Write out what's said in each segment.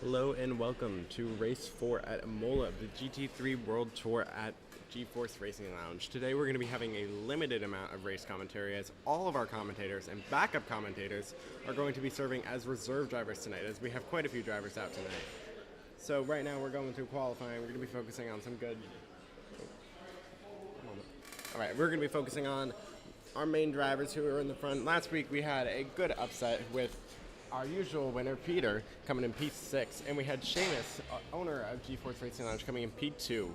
Hello and welcome to Race 4 at Imola, the GT3 World Tour at GeForce Racing Lounge. Today we're going to be having a limited amount of race commentary as all of our commentators and backup commentators are going to be serving as reserve drivers tonight, as we have quite a few drivers out tonight. So right now we're going through qualifying. We're going to be focusing on some good... Alright, we're going to be focusing on our main drivers who are in the front. Last week we had a good upset with our usual winner, Peter, coming in P6, and we had Seamus, owner of GeForce Racing Lounge, coming in P2.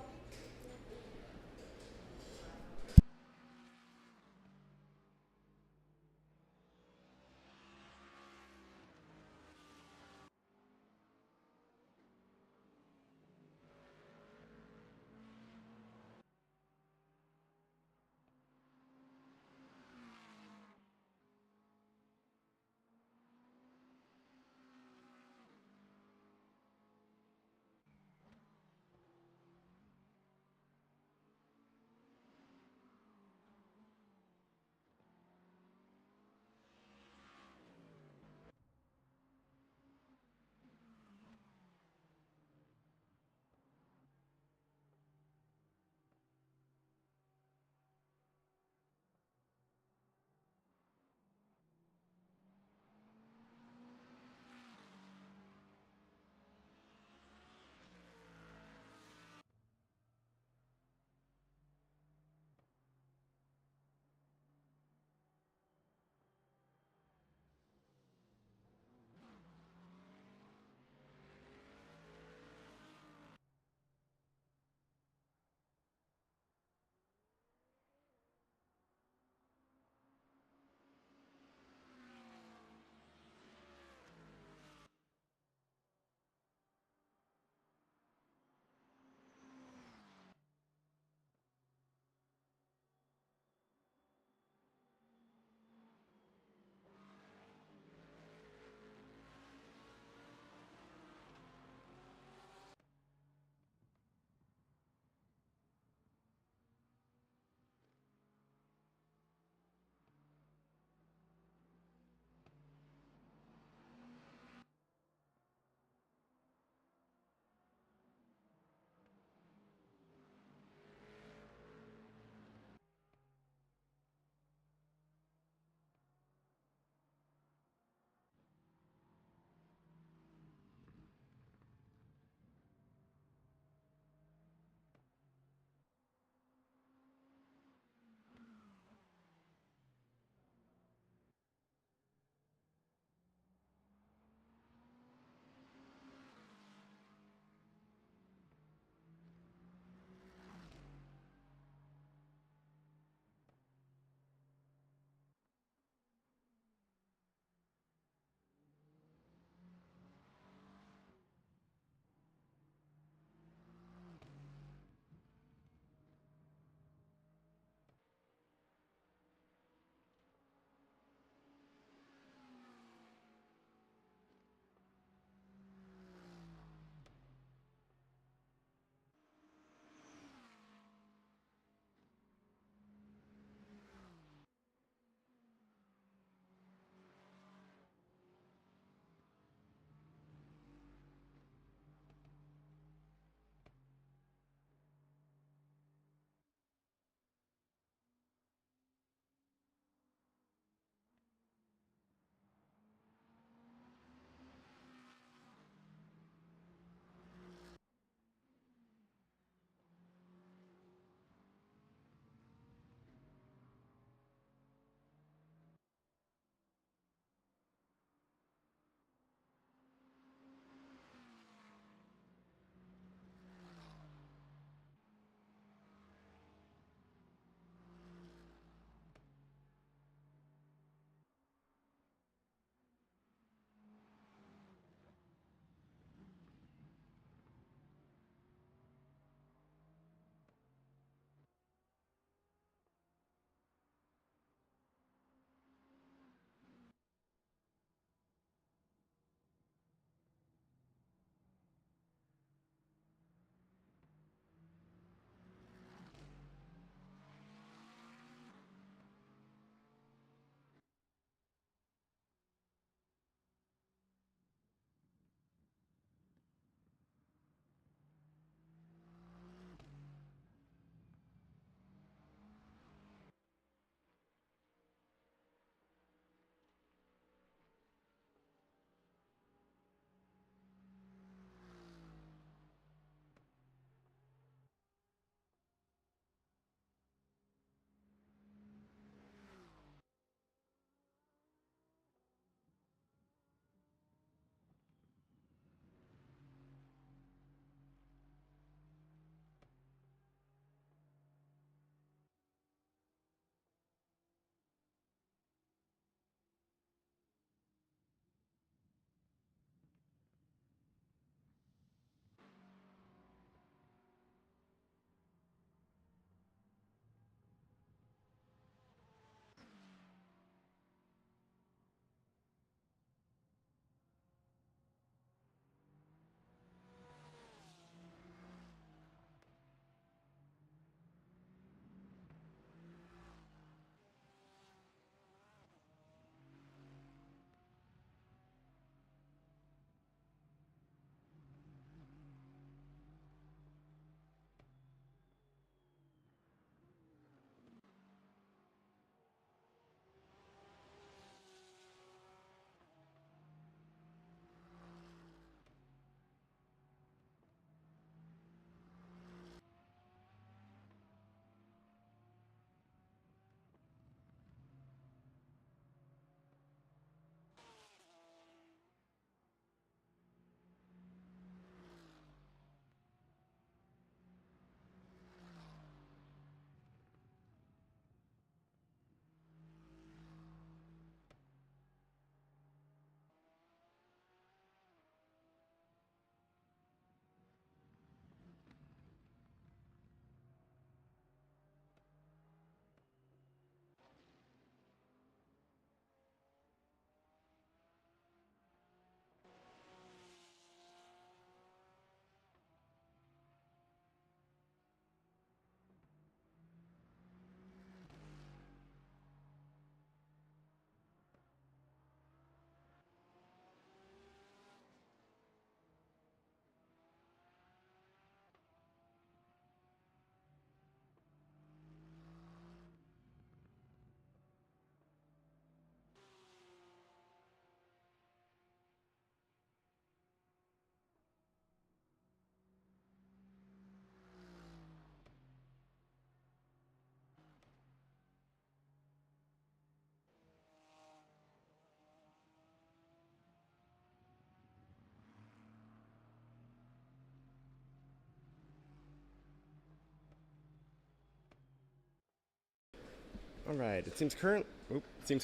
Alright, it seems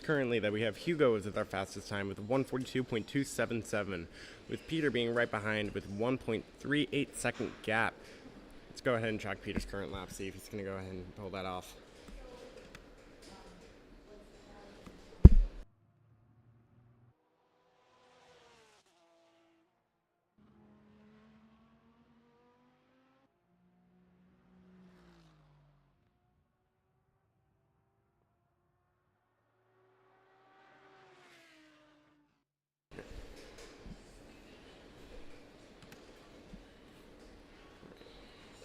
currently that we have Hugo as our fastest time with 142.277, with Peter being right behind with 1.38 second gap. Let's go ahead and track Peter's current lap, see if he's going to go ahead and pull that off.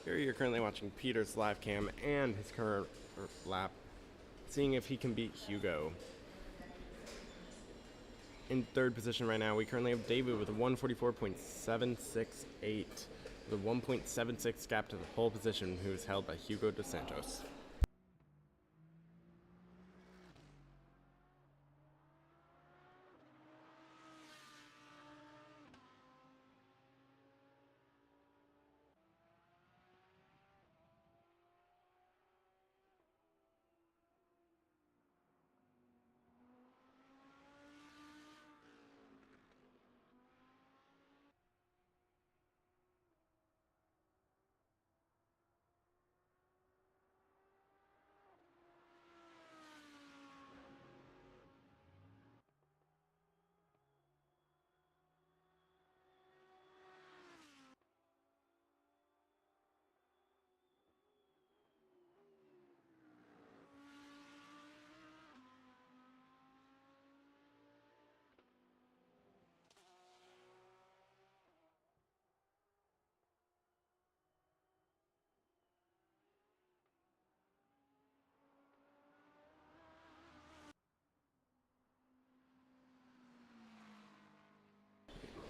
Here you're currently watching Peter's live cam and his current lap, seeing if he can beat Hugo. In third position right now, we currently have David with a 144.768, with a 1.76 gap to the pole position, who is held by Hugo dos Santos.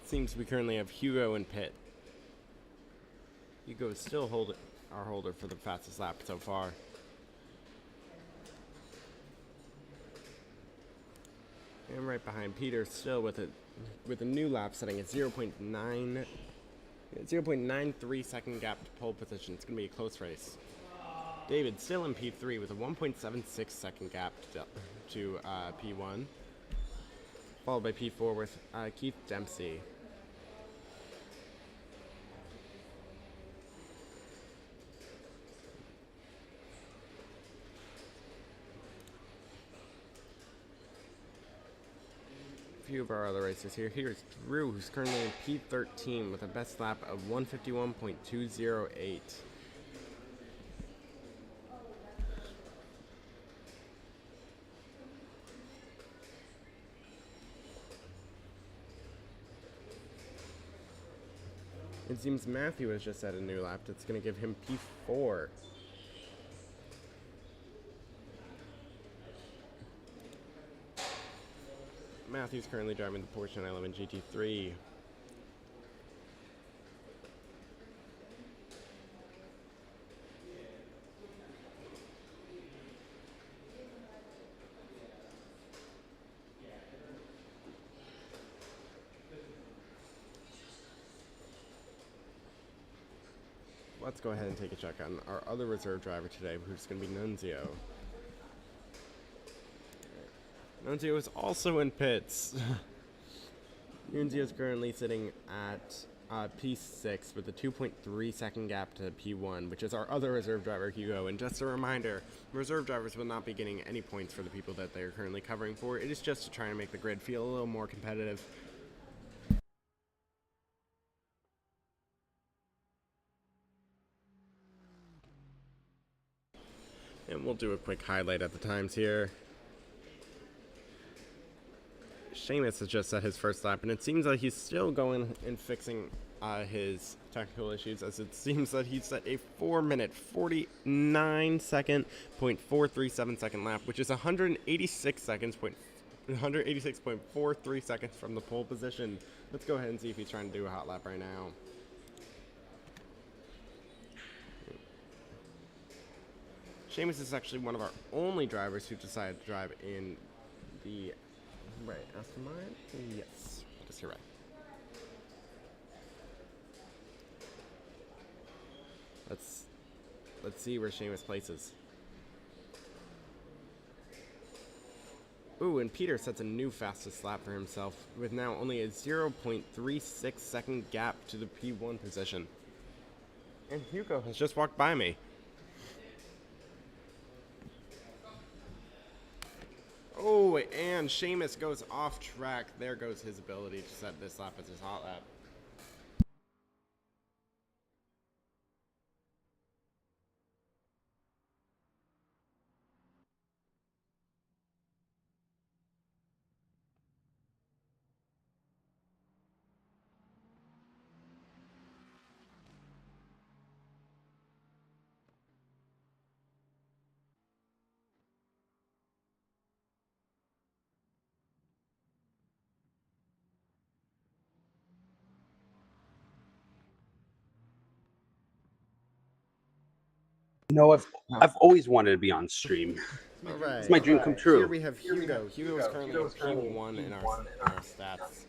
Seems we currently have Hugo in pit. Hugo is still our holder for the fastest lap so far. And right behind Peter, still with a new lap setting at 0.93 second gap to pole position. It's going to be a close race. David still in P3 with a 1.76 second gap to P1, followed by P4 with Keith Dempsey. Few of our other racers here. Here's Drew, who's currently in P13 with a best lap of 151.208. It seems Matthew has just set a new lap that's going to give him P4. Matthew's currently driving the Porsche 911 GT3. Let's go ahead and take a check on our other reserve driver today, who's going to be Nunzio. Nunzio is also in pits. Nunzio is currently sitting at P6 with a 2.3 second gap to P1, which is our other reserve driver, Hugo. And just a reminder, reserve drivers will not be getting any points for the people that they are currently covering for. It is just to try and make the grid feel a little more competitive. And we'll do a quick highlight at the times here. Seamus has just set his first lap, and it seems like he's still going and fixing his technical issues, as it seems that he set a 4-minute 49 second 0.437 second lap, which is 186.43 seconds from the pole position. Let's go ahead and see if he's trying to do a hot lap right now. Seamus is actually one of our only drivers who decided to drive in the Aston Martin? Yes, just you're right. Let's see where Seamus places. Ooh, and Peter sets a new fastest lap for himself with now only a 0.36 second gap to the P1 position. And Hugo has just walked by me. Oh, and Seamus goes off track. There goes his ability to set this lap as his hot lap. No, I've always wanted to be on stream. All right. It's my dream come true. Here we have Hugo. Hugo is currently P1 in our stats.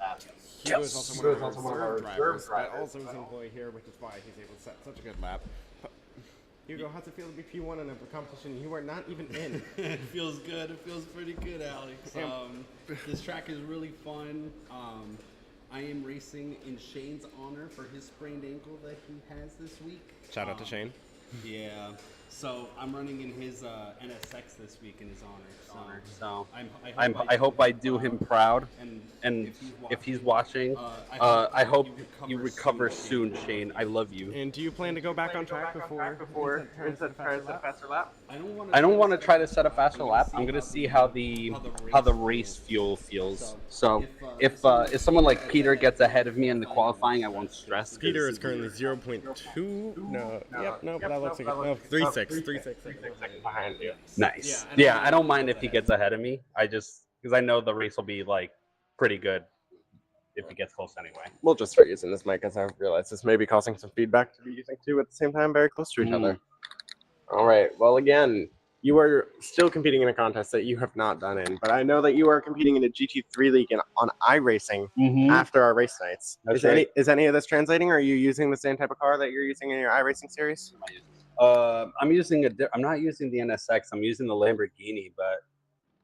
Hugo is also one of our reserve drivers, but also his employee here, which is why he's able to set such a good lap. Hugo, how's it feel to be P1 in a competition you are not even in? It feels good. It feels pretty good, Alex. This track is really fun. I am racing in Shane's honor for his sprained ankle that he has this week. Shout out to Shane. Yeah. So I'm running in his NSX this week in his honor. So I hope I do him proud. And if he's watching, I hope you recover soon, Shane. I love you. And do you plan to go back on track before instead of trying to set a faster lap? I don't want to try to set a faster lap. I'm gonna see how the race fuel feels. So if someone like Peter gets ahead of me in the qualifying, I won't stress. Peter is currently 0.2. No. Yep. Nope. That looks like no 3.6 behind you. Nice. Yeah, I don't mind if he gets ahead of me. Because I know the race will be like pretty good if he gets close anyway. We'll just start using this mic, as I realize this may be causing some feedback to be using two at the same time, very close to each other. All right. Well, again, you are still competing in a contest that you have not done in, but I know that you are competing in a GT3 league on iRacing after our race nights. Is any of this translating, or are you using the same type of car that you're using in your iRacing series? I'm not using the NSX. I'm using the Lamborghini, but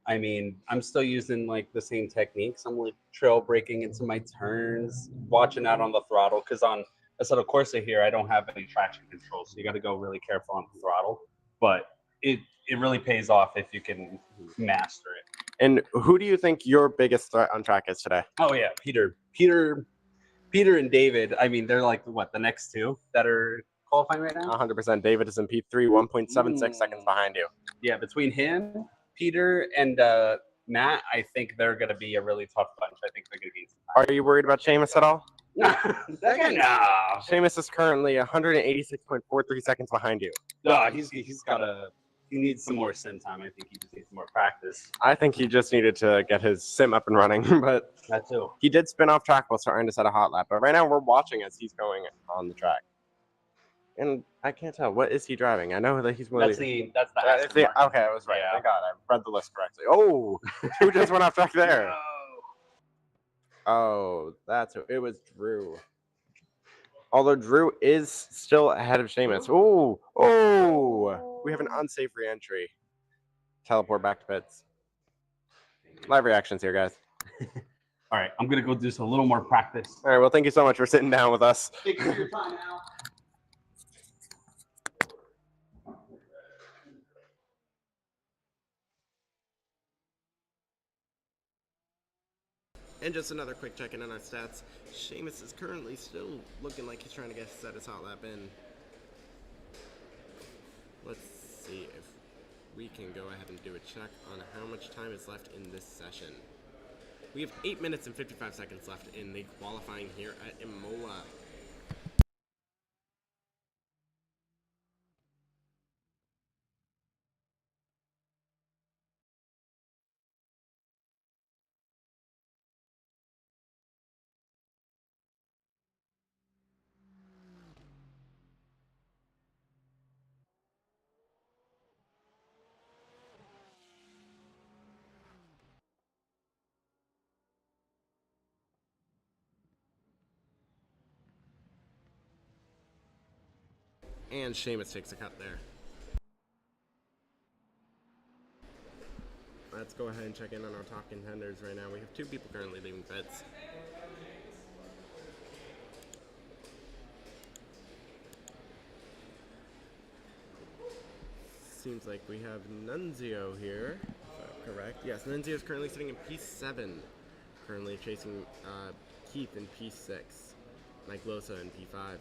I mean, I'm still using like the same techniques. I'm like trail braking into my turns, watching out on the throttle. Because on Assetto Corsa here, I don't have any traction control, so you got to go really careful on the throttle. But it really pays off if you can master it. And who do you think your biggest threat on track is today? Oh yeah, Peter and David. I mean, they're like the next two that are qualifying right now? 100%. David is in P3, 1.76 seconds behind you. Yeah, between him, Peter, and Matt, I think they're going to be a really tough bunch. I think they're going to be. Are you worried about Seamus at all? No. Seamus is currently 186.43 seconds behind you. No, he needs some more sim time. I think he just needs some more practice. I think he just needed to get his sim up and running, but that too. He did spin off track while starting to set a hot lap. But right now we're watching as he's going on the track. And I can't tell. What is he driving? I know that he's one that's the okay, I was right. Yeah. Thank God. I read the list correctly. Oh, who just went off track there? No. Oh, that's who. It was Drew. Although Drew is still ahead of Seamus. Oh, we have an unsafe re-entry. Teleport back to pits. Live reactions here, guys. All right, I'm going to go do a little more practice. All right, well, thank you so much for sitting down with us. Thank you for your time, Al. And just another quick check-in on our stats. Seamus is currently still looking like he's trying to set his hot lap in. Let's see if we can go ahead and do a check on how much time is left in this session. We have 8 minutes and 55 seconds left in the qualifying here at Imola. And Seamus takes a cut there. Let's go ahead and check in on our top contenders right now. We have 2 people currently leaving pits. Seems like we have Nunzio here. Correct. Yes, Nunzio is currently sitting in P7. Currently chasing Keith in P6. Mike Losa in P5.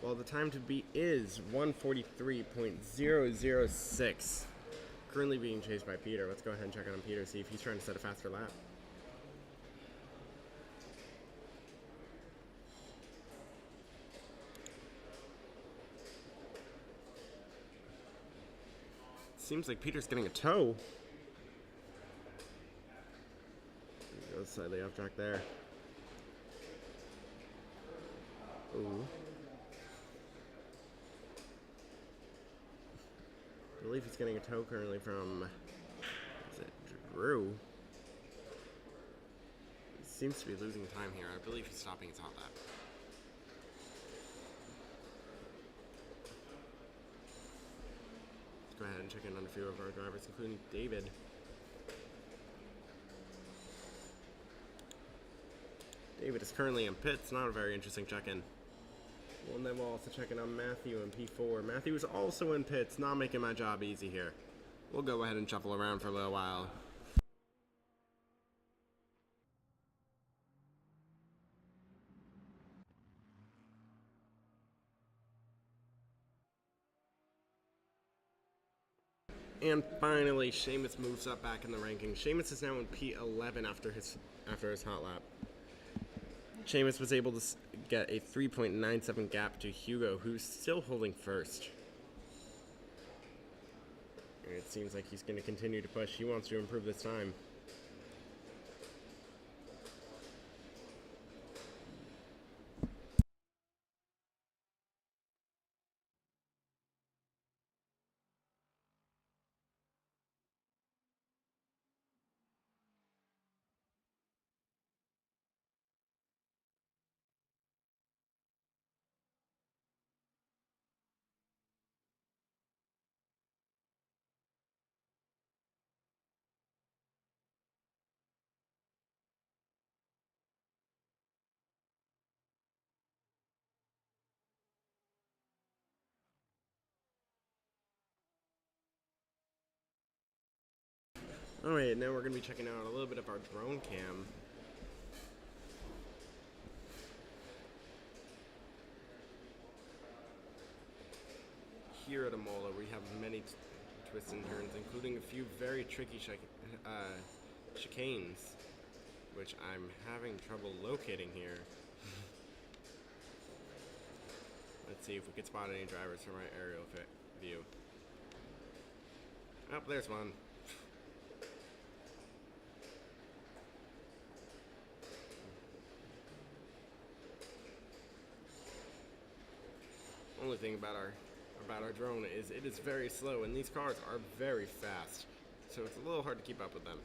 Well, the time to beat is 1:43.006. Currently being chased by Peter. Let's go ahead and check on Peter, see if he's trying to set a faster lap. Seems like Peter's getting a tow. He goes slightly off track there. Ooh. I believe he's getting a tow currently from, is it Drew? He seems to be losing time here. I believe he's stopping his hot lap. Let's go ahead and check in on a few of our drivers, including David. David is currently in pits. Not a very interesting check-in. Well, and then we'll also check in on Matthew in P4. Matthew is also in pits, not making my job easy here. We'll go ahead and shuffle around for a little while. And finally, Seamus moves up back in the rankings. Seamus is now in P11 after his hot lap. Seamus was able to get a 3.97 gap to Hugo, who's still holding first. And it seems like he's going to continue to push. He wants to improve this time. Alright, now we're going to be checking out a little bit of our drone cam. Here at Imola, we have many twists and turns, including a few very tricky chicanes, which I'm having trouble locating here. Let's see if we can spot any drivers from our aerial view. Oh, there's one. Only thing about our drone is it is very slow, and these cars are very fast, so it's a little hard to keep up with them.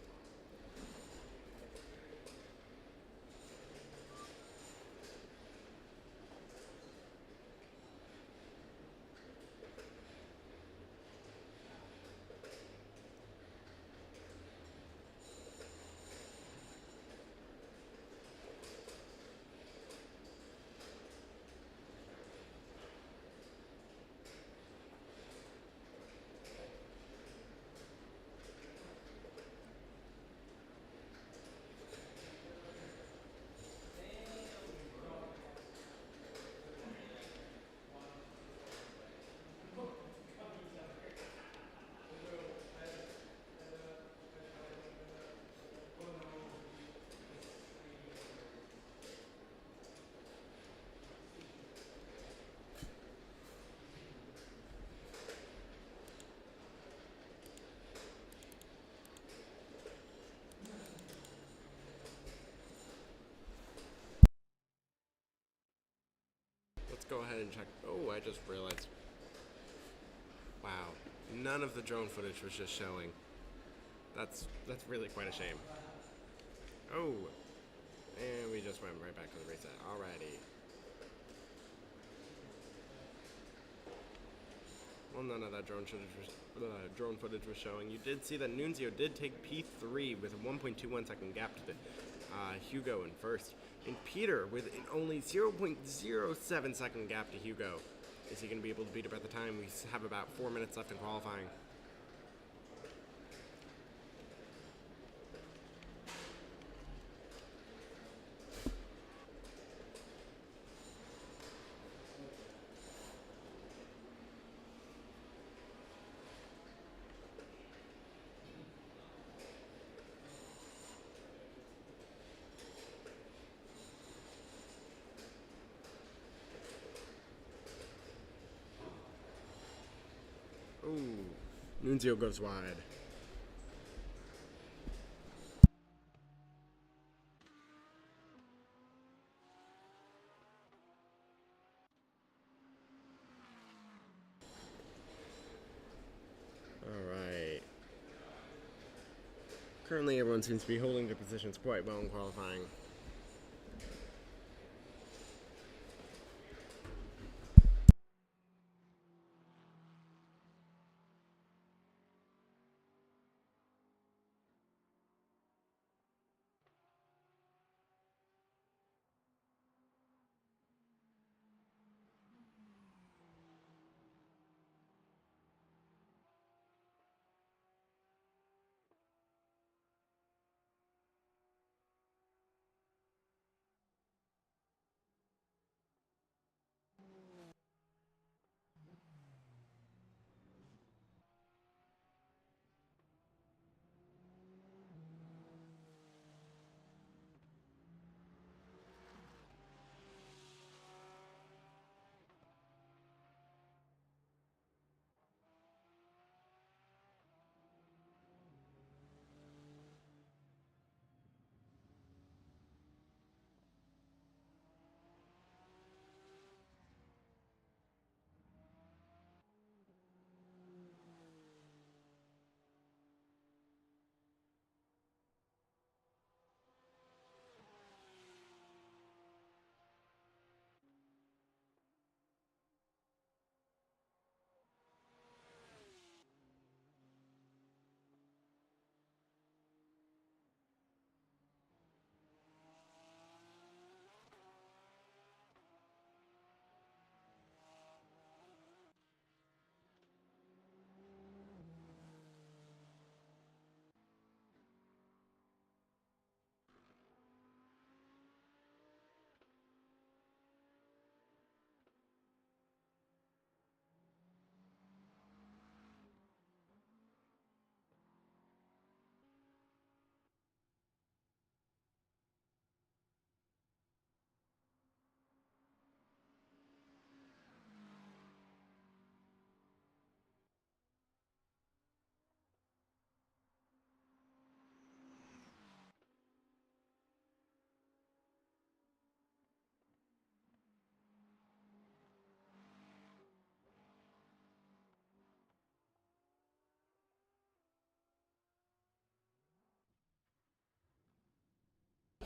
Let's go ahead and check. Oh, I just realized. Wow, none of the drone footage was just showing. That's really quite a shame. Oh, and we just went right back to the reset. Alrighty. well, none of that drone footage was showing. You did see that Nunzio did take P3 with a 1.21 second gap to the Hugo in first. And Peter with an only 0.07 second gap to Hugo. Is he going to be able to beat it by the time? We have about 4 minutes left in qualifying. Ooh, Nunzio goes wide. Alright. Currently everyone seems to be holding their positions quite well in qualifying.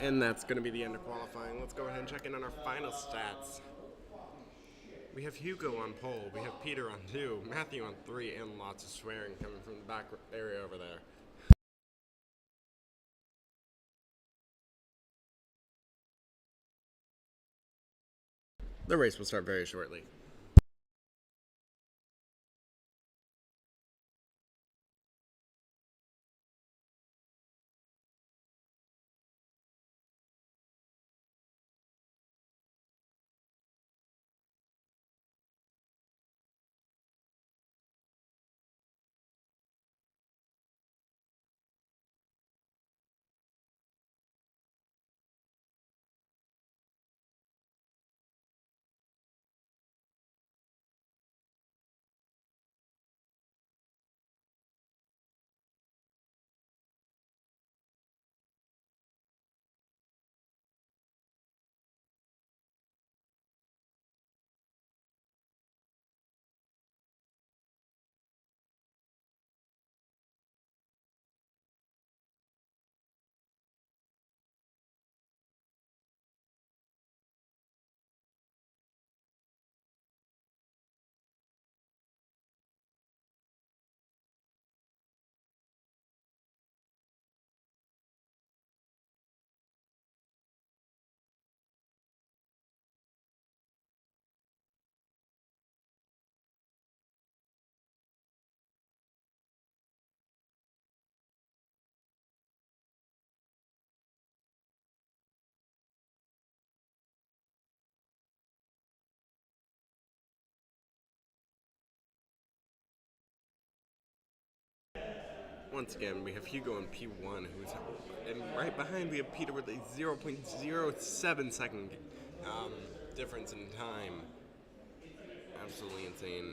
And that's going to be the end of qualifying. Let's go ahead and check in on our final stats. We have Hugo on pole, we have Peter on 2, Matthew on 3, and lots of swearing coming from the back area over there. The race will start very shortly. Once again, we have Hugo in P1, and right behind we have Peter with a 0.07 second difference in time. Absolutely insane.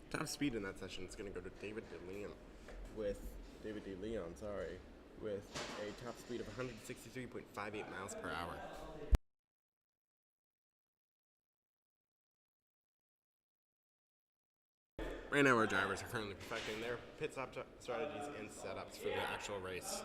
Top speed in that session is going to go to David DeLeon, with a top speed of 163.58 miles per hour. Right now, our drivers are currently perfecting their pit stop strategies and setups for the actual race.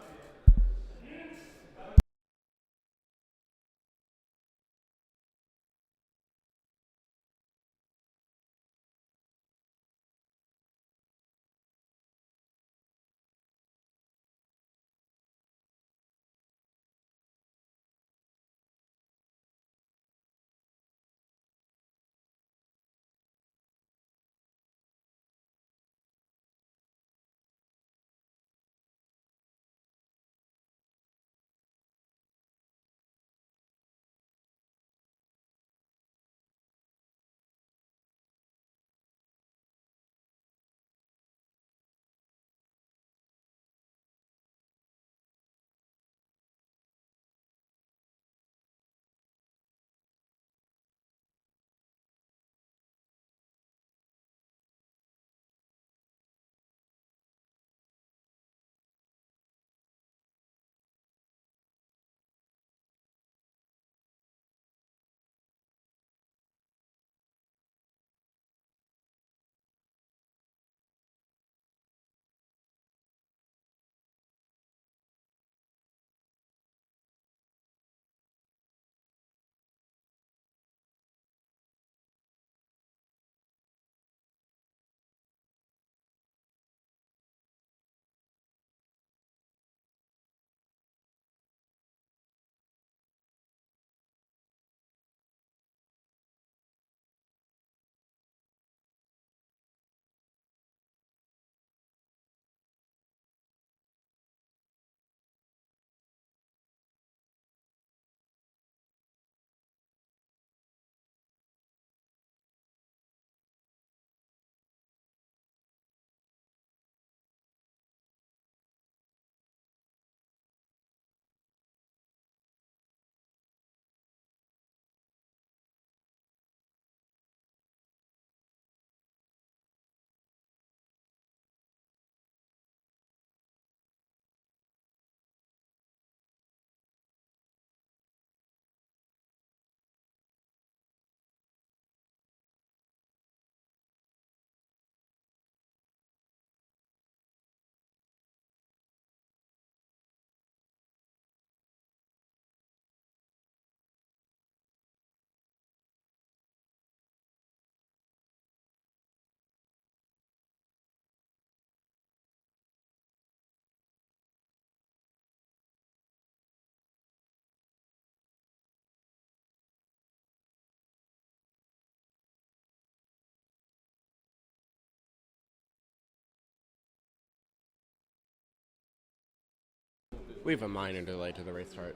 We have a minor delay to the race start.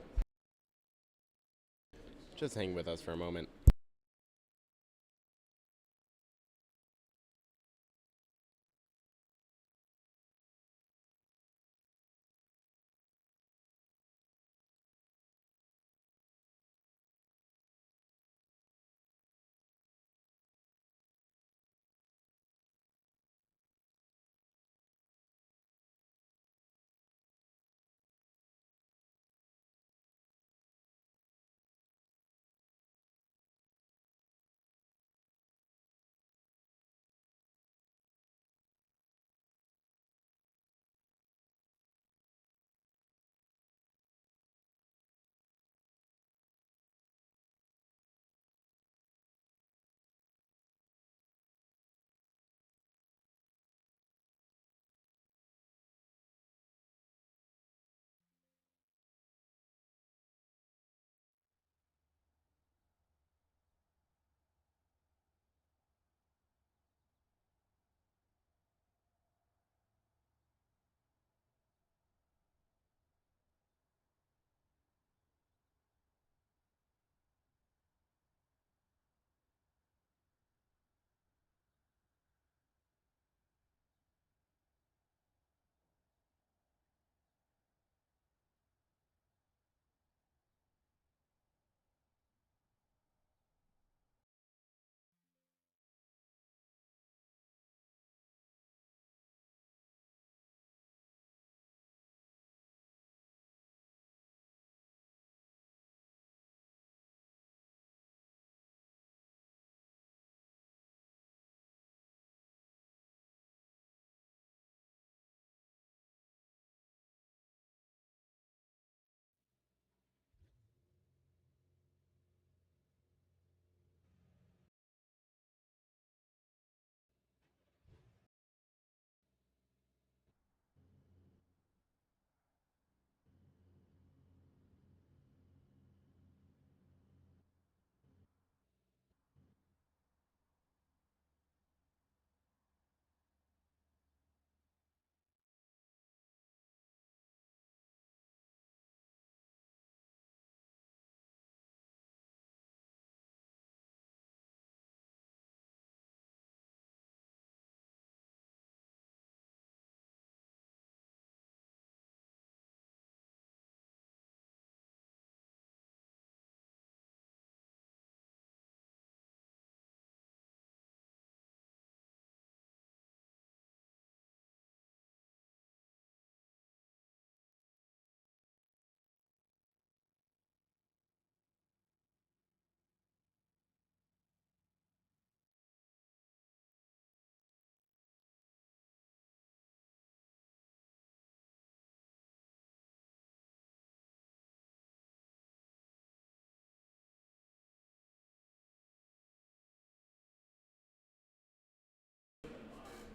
Just hang with us for a moment.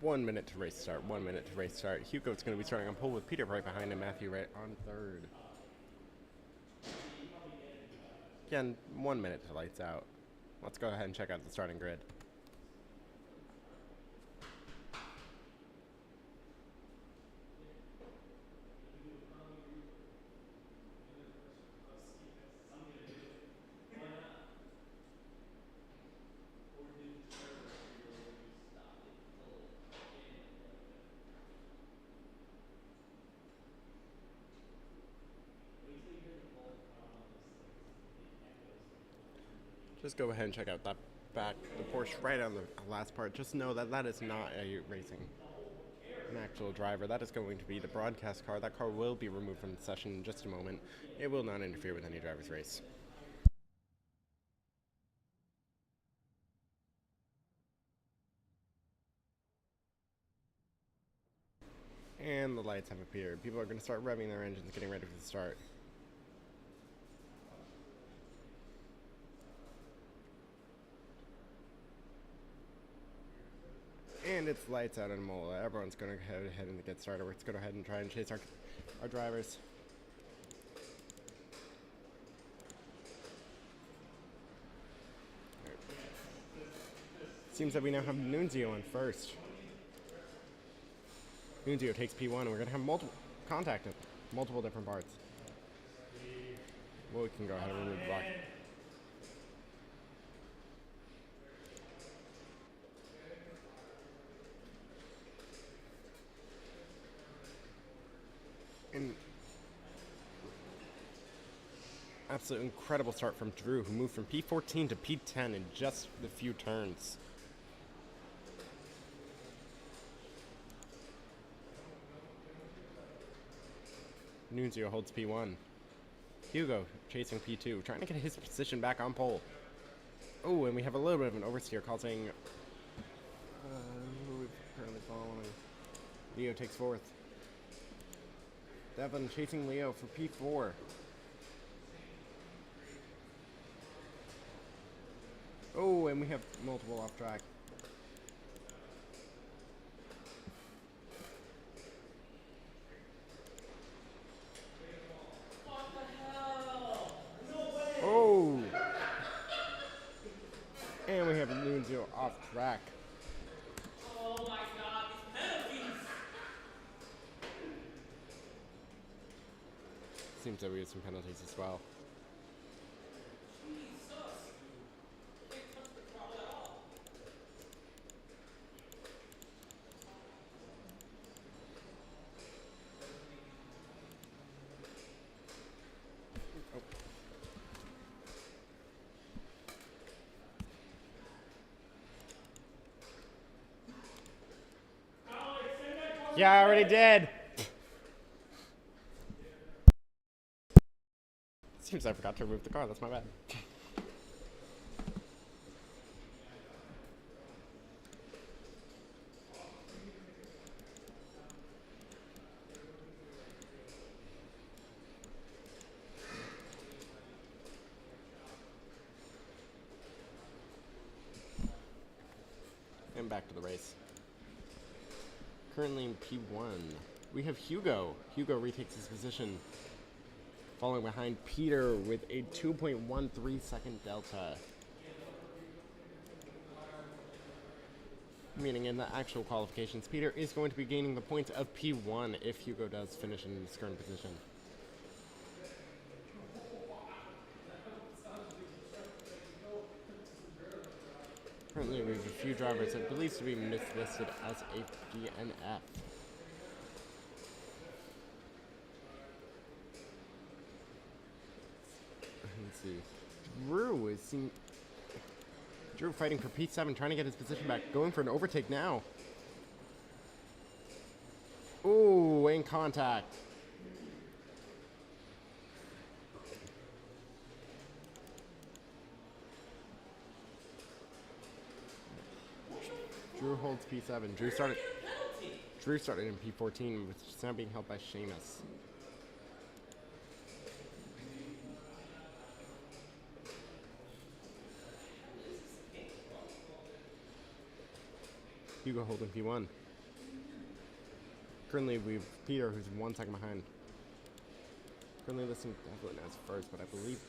One minute to race start. 1 minute to race start. Hugo's going to be starting on pole with Peter right behind him. Matthew right on third. Again, 1 minute to lights out. Let's go ahead and check out the starting grid. Just go ahead and check out that back, the Porsche right on the last part. Just know that that is not a racing, an actual driver. That is going to be the broadcast car. That car will be removed from the session in just a moment. It will not interfere with any driver's race. And the lights have appeared. People are going to start revving their engines, getting ready for the start. And it's lights out in Imola. Everyone's going to go ahead and get started. Let's go ahead and try and chase our drivers. Seems that we now have Nunzio on first. Nunzio takes P1, and we're going to have multiple contact multiple different parts. Well, we can go ahead and remove the block. An absolute incredible start from Drew, who moved from P14 to P10 in just a few turns. Nunzio holds P1. Hugo chasing P2, trying to get his position back on pole. Oh, and we have a little bit of an oversteer causing who we're currently following. Leo takes fourth. Devin chasing Leo for P4. Oh, and we have multiple off track. Oh! And we have Nunzio off track. Oh my god, these penalties! Seems that we have some penalties as well. Jesus! Can't touch the throttle at all. Yeah, I already did! Seems I forgot to remove the car, that's my bad. And back to the race. Currently in P1, we have Hugo. Hugo retakes his position, falling behind Peter with a 2.13 second delta. Meaning in the actual qualifications, Peter is going to be gaining the points of P1 if Hugo does finish in his current position. Currently, we have a few drivers that believes to be mislisted as a DNF. Let's see. Drew fighting for P7, trying to get his position back, going for an overtake now. Ooh, in contact. Drew holds P7. Drew started in P14, which is now being held by Seamus. Hugo holding P1. Currently, we've Peter, who's 1 second behind. Currently listing Devlin as first, but I believe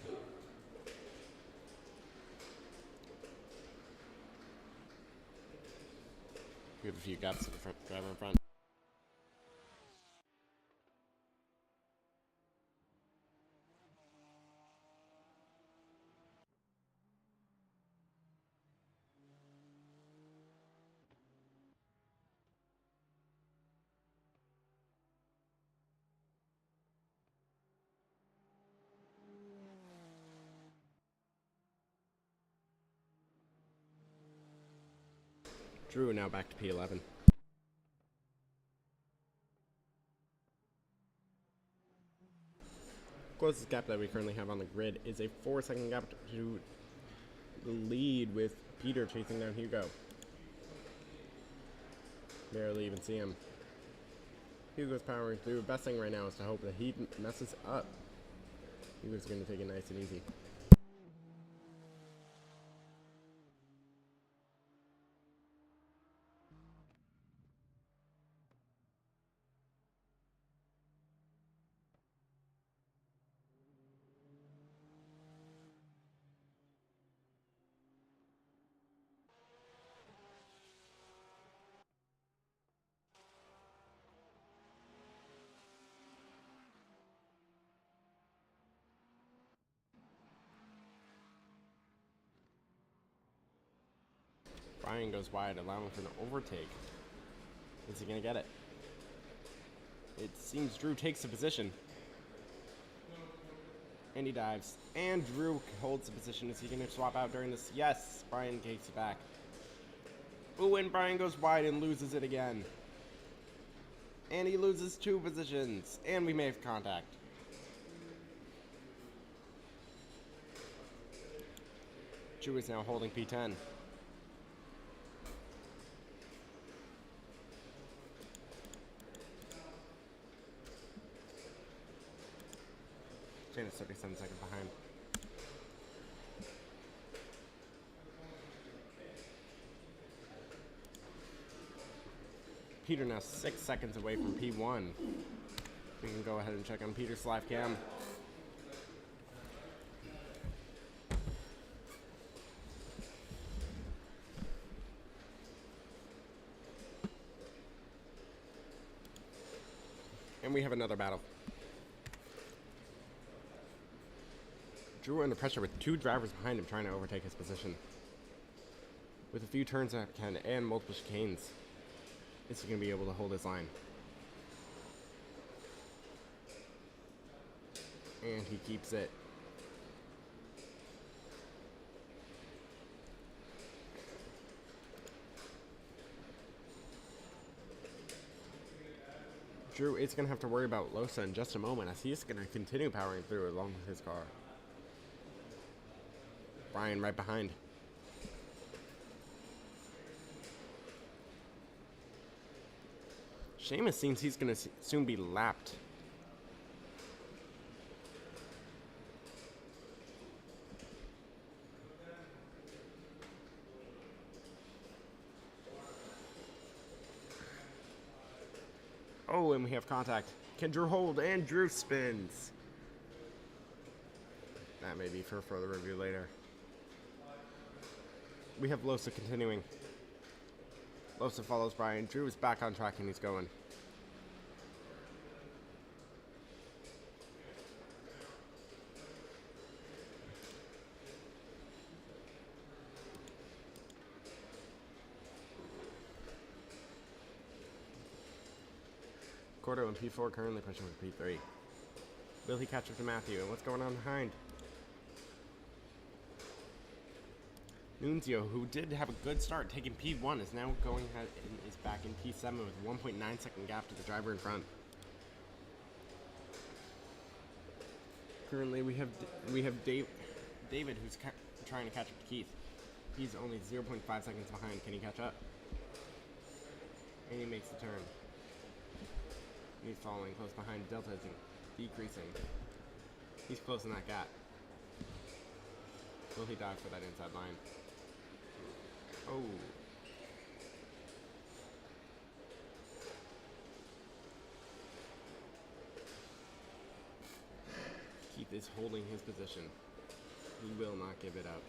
we have a few gaps in the front, driver in front. Drew now back to P11. Closest gap that we currently have on the grid is a 4-second gap to the lead, with Peter chasing down Hugo. Barely even see him. Hugo's powering through. Best thing right now is to hope that he messes up. Hugo's going to take it nice and easy. Brian goes wide, allowing for an overtake. Is he going to get it? It seems Drew takes the position. And he dives. And Drew holds the position. Is he going to swap out during this? Yes, Brian takes it back. Ooh, and Brian goes wide and loses it again. And he loses 2 positions. And we make contact. Drew is now holding P10. Shane is 37 seconds behind. Peter now 6 seconds away from P1. We can go ahead and check on Peter's live cam. And we have another battle. Drew under pressure with 2 drivers behind him trying to overtake his position. With a few turns at Ken and multiple chicanes, is he going to be able to hold his line? And he keeps it. Drew is going to have to worry about Losa in just a moment, as he is going to continue powering through along with his car. Brian right behind. Seamus seems he's going to soon be lapped. Oh, and we have contact. Can Drew hold? And Drew spins. That may be for further review later. We have Losa continuing. Losa follows Brian. Drew is back on track and he's going. Cordo and P4 currently pushing with P3. Will he catch up to Matthew? And what's going on behind? Nunzio, who did have a good start taking P1, is now going ahead and is back in P7 with a 1.9 second gap to the driver in front. Currently, we have David, who's trying to catch up to Keith. He's only 0.5 seconds behind. Can he catch up? And he makes the turn. He's following close behind. Delta is decreasing. He's closing that gap. Will he dive for that inside line? Oh. Keith is holding his position. He will not give it up.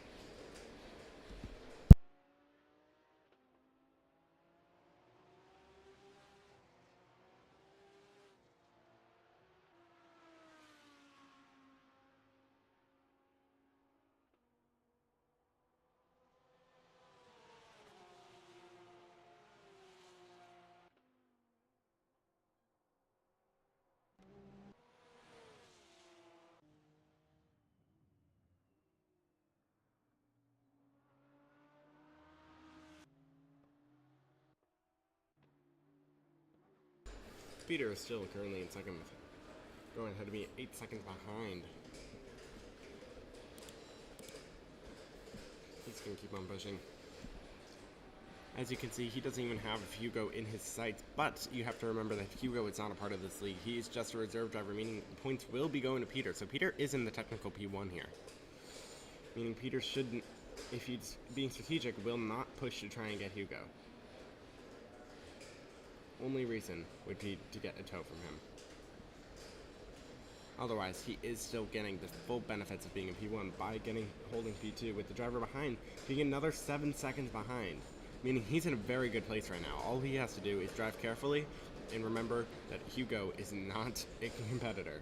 Peter is still currently in second, going ahead to be 8 seconds behind. He's going to keep on pushing. As you can see, he doesn't even have Hugo in his sights, but you have to remember that Hugo is not a part of this league. He is just a reserve driver, meaning points will be going to Peter. So Peter is in the technical P1 here. Meaning Peter shouldn't, if he's being strategic, will not push to try and get Hugo. Only reason would be to get a tow from him. Otherwise, he is still getting the full benefits of being in P1 by holding P2 with the driver behind, being another 7 seconds behind. Meaning he's in a very good place right now. All he has to do is drive carefully and remember that Hugo is not a competitor.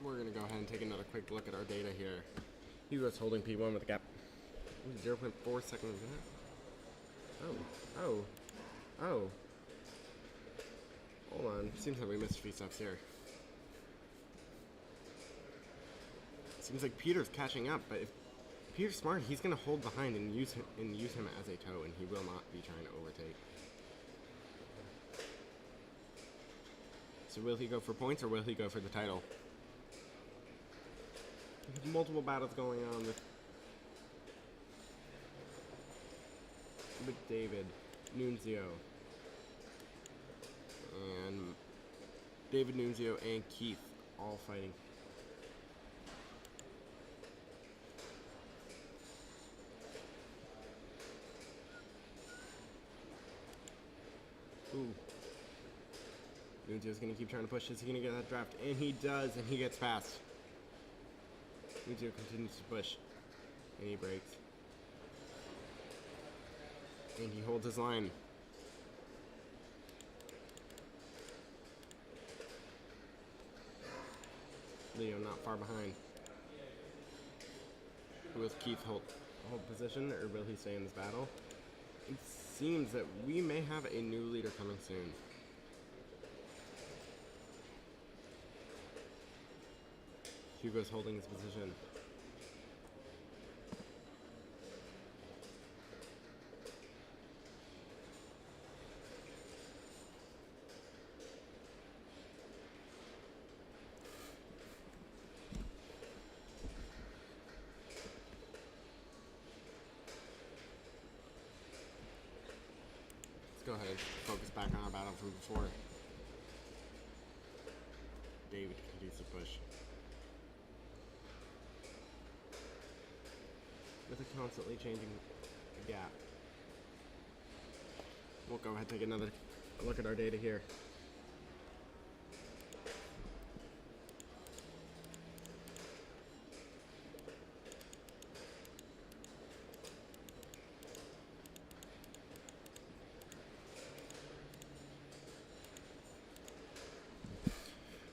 we're going to go ahead and take another quick look at our data here. Hugo's holding P1 with a gap 0.4 seconds. Oh. Hold on. Seems like we missed a few steps here. Seems like Peter's catching up, but if Peter's smart, he's going to hold behind and use him as a toe, and he will not be trying to overtake. So will he go for points or will he go for the title? We have multiple battles going on with David, Nunzio, and David, Nunzio, and Keith all fighting. Ooh. Nunzio's gonna keep trying to push. Is he gonna get that draft? And he does, and he gets past. Nunzio continues to push, and he breaks. And he holds his line. Leo not far behind. Will Keith hold position, or will he stay in this battle? It seems that we may have a new leader coming soon. Hugo's holding his position. Let's go ahead and focus back on our battle from before. David continues to push. With a constantly changing gap. We'll go ahead and take another look at our data here.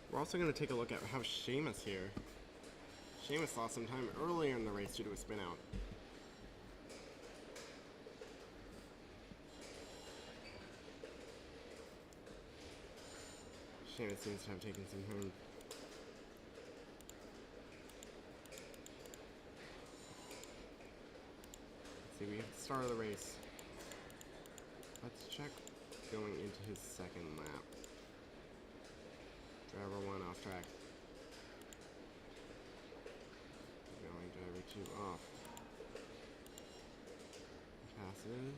We're also going to take a look at how Seamus here. Seamus lost some time earlier in the race due to a spin out. Seamus seems to have taken some time. Let's see, we have the start of the race. Let's check going into his second lap. Driver 1 off track. Going driver 2 off. Passes.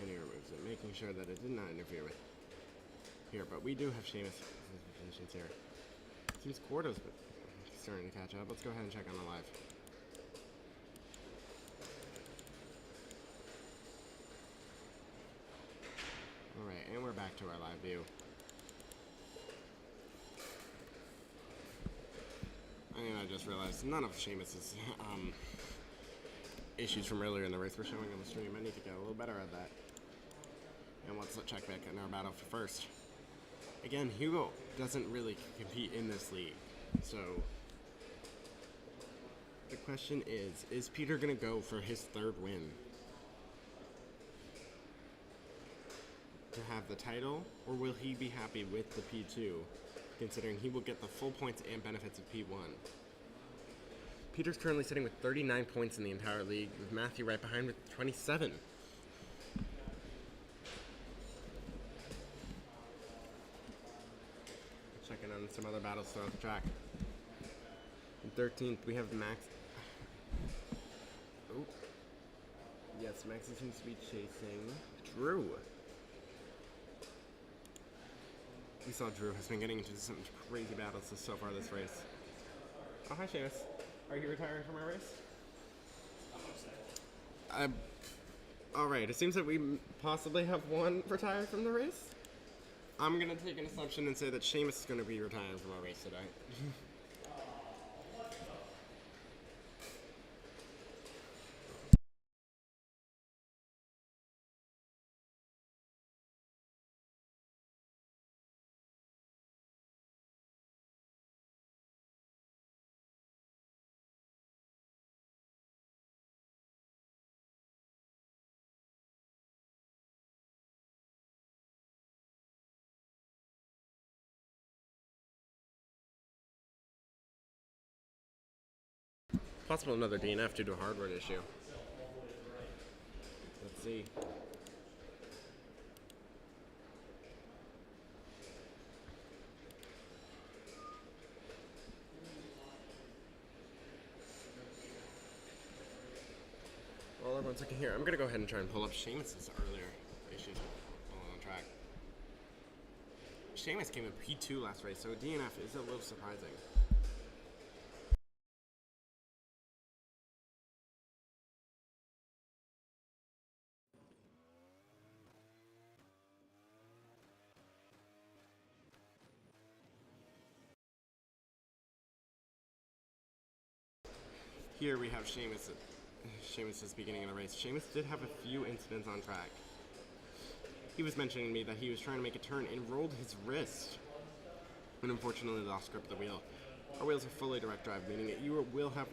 And he removes it, making sure that it did not interfere with here. But we do have Seamus' positions here. Seems Quarto's starting to catch up. Let's go ahead and check on the live. Alright, and we're back to our live view. And I just realized none of Seamus' issues from earlier in the race were showing on the stream. I need to get a little better at that. And let's check back in our battle for first. Again, Hugo doesn't really compete in this league. So the question is Peter going to go for his third win? To have the title, or will he be happy with the P2, considering he will get the full points and benefits of P1? Peter's currently sitting with 39 points in the entire league, with Matthew right behind with 27. Checking on some other battles throughout the track. In 13th, we have Max. Oh. Yes, Maxie seems to be chasing Drew. We saw Drew has been getting into some crazy battles so far this race. Oh, hi, Seamus. Are you retiring from our race? Alright, it seems that we possibly have one retired from the race. I'm going to take an assumption and say that Seamus is going to be retiring from our race today. Possible another DNF due to a hardware issue. Let's see. Well, everyone's looking here. I'm going to go ahead and try and pull up Seamus's earlier issues on track. Seamus came in P2 last race, so a DNF is a little surprising. Here we have Seamus's beginning of the race. Seamus did have a few incidents on track. He was mentioning to me that he was trying to make a turn and rolled his wrist, and unfortunately lost grip of the wheel. Our wheels are fully direct drive, meaning that you will have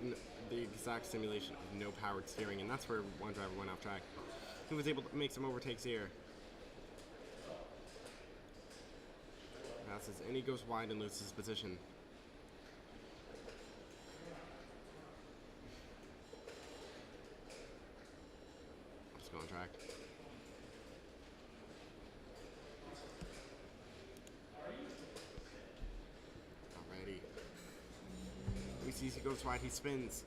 the exact simulation of no powered steering, and that's where one driver went off track. He was able to make some overtakes here. Passes, and he goes wide and loses position. Let's go on track. Alrighty. We see he goes wide, he spins.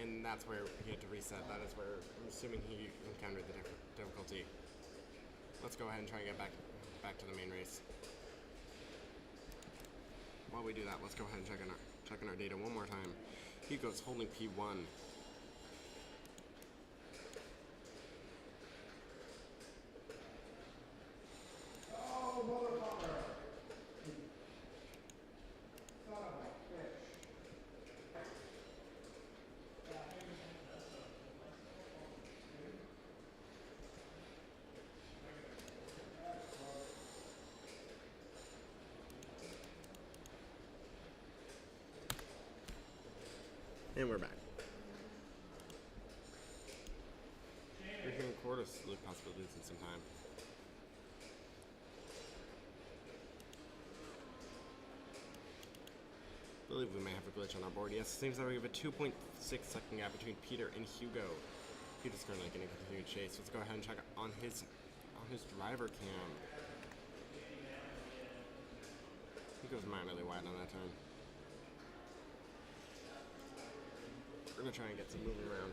And that's where he had to reset. That is where I'm assuming he encountered the difficulty. Let's go ahead and try and get back to the main race. While we do that, let's go ahead and check on our data one more time. He goes holding P1. And we're back. We're hearing quarters look possibly losing some time. I believe we may have a glitch on our board. Yes, it seems that we have a 2.6 second gap between Peter and Hugo. Peter's currently getting a continued chase. Let's go ahead and check on his driver cam. He goes mildly wide on that turn. We're gonna try and get some movement around.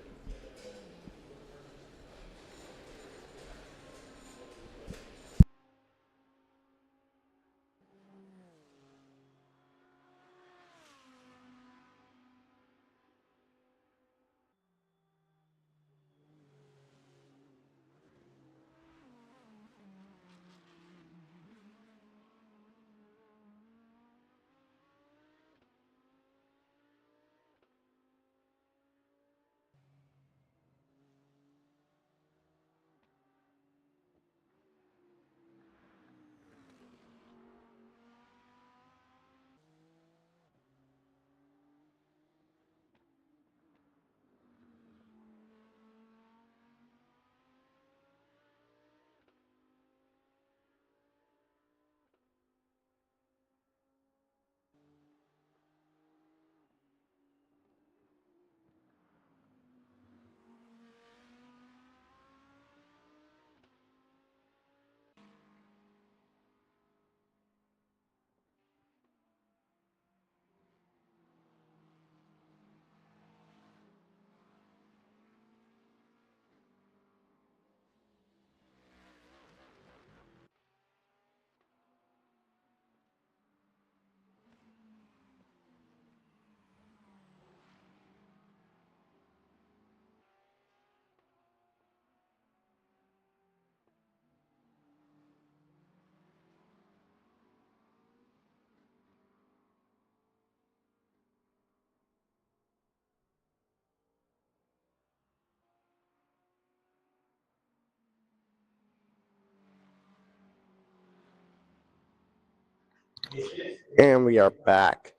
And we are back.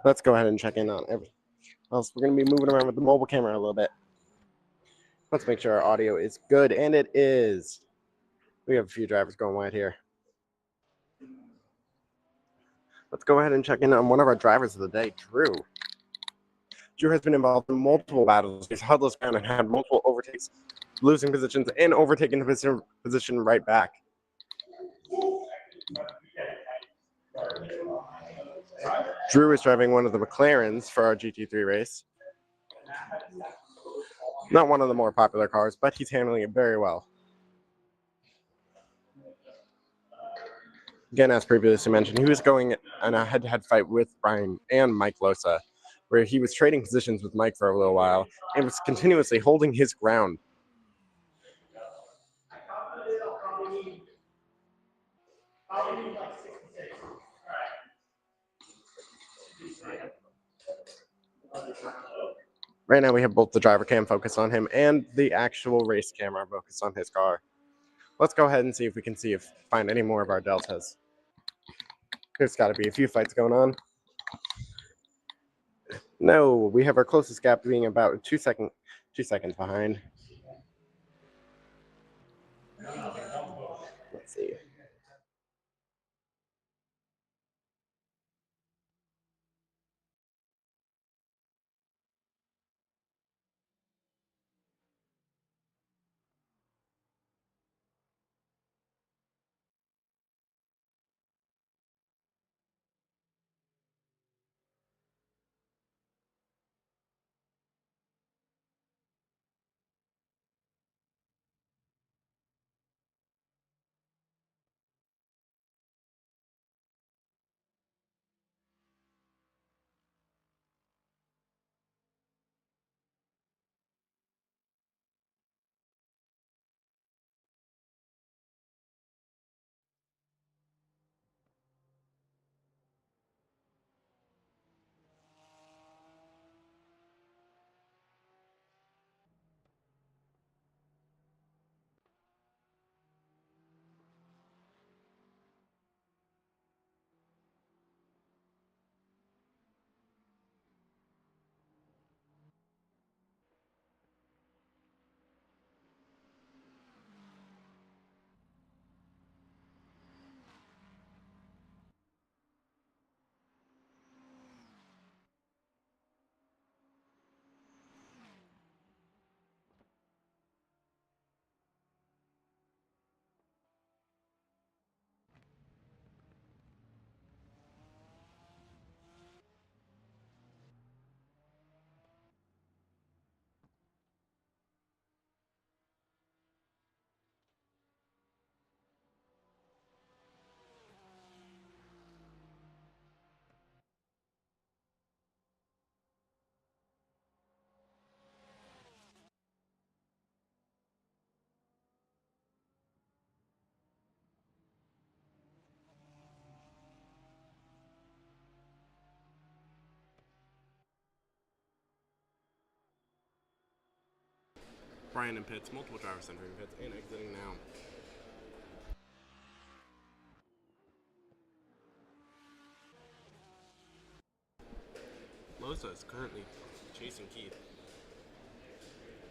Let's go ahead and check in on everything else. We're going to be moving around with the mobile camera a little bit. Let's make sure our audio is good, and it is. We have a few drivers going wide here. Let's go ahead and check in on one of our drivers of the day, Drew. Drew has been involved in multiple battles. He's huddled ground and had multiple overtakes, losing positions and overtaking position right back. Drew is driving one of the McLarens for our GT3 race. Not one of the more popular cars, but he's handling it very well. Again, as previously mentioned, he was going in a head-to-head fight with Brian and Mike Losa, where he was trading positions with Mike for a little while and was continuously holding his ground. Right now we have both the driver cam focused on him and the actual race camera focused on his car. Let's go ahead and see if we can find any more of our deltas. There's got to be a few fights going on. No, we have our closest gap being about 2 seconds behind. Let's see. Brian in pits, multiple drivers entering pits and exiting now. Losa is currently chasing Keith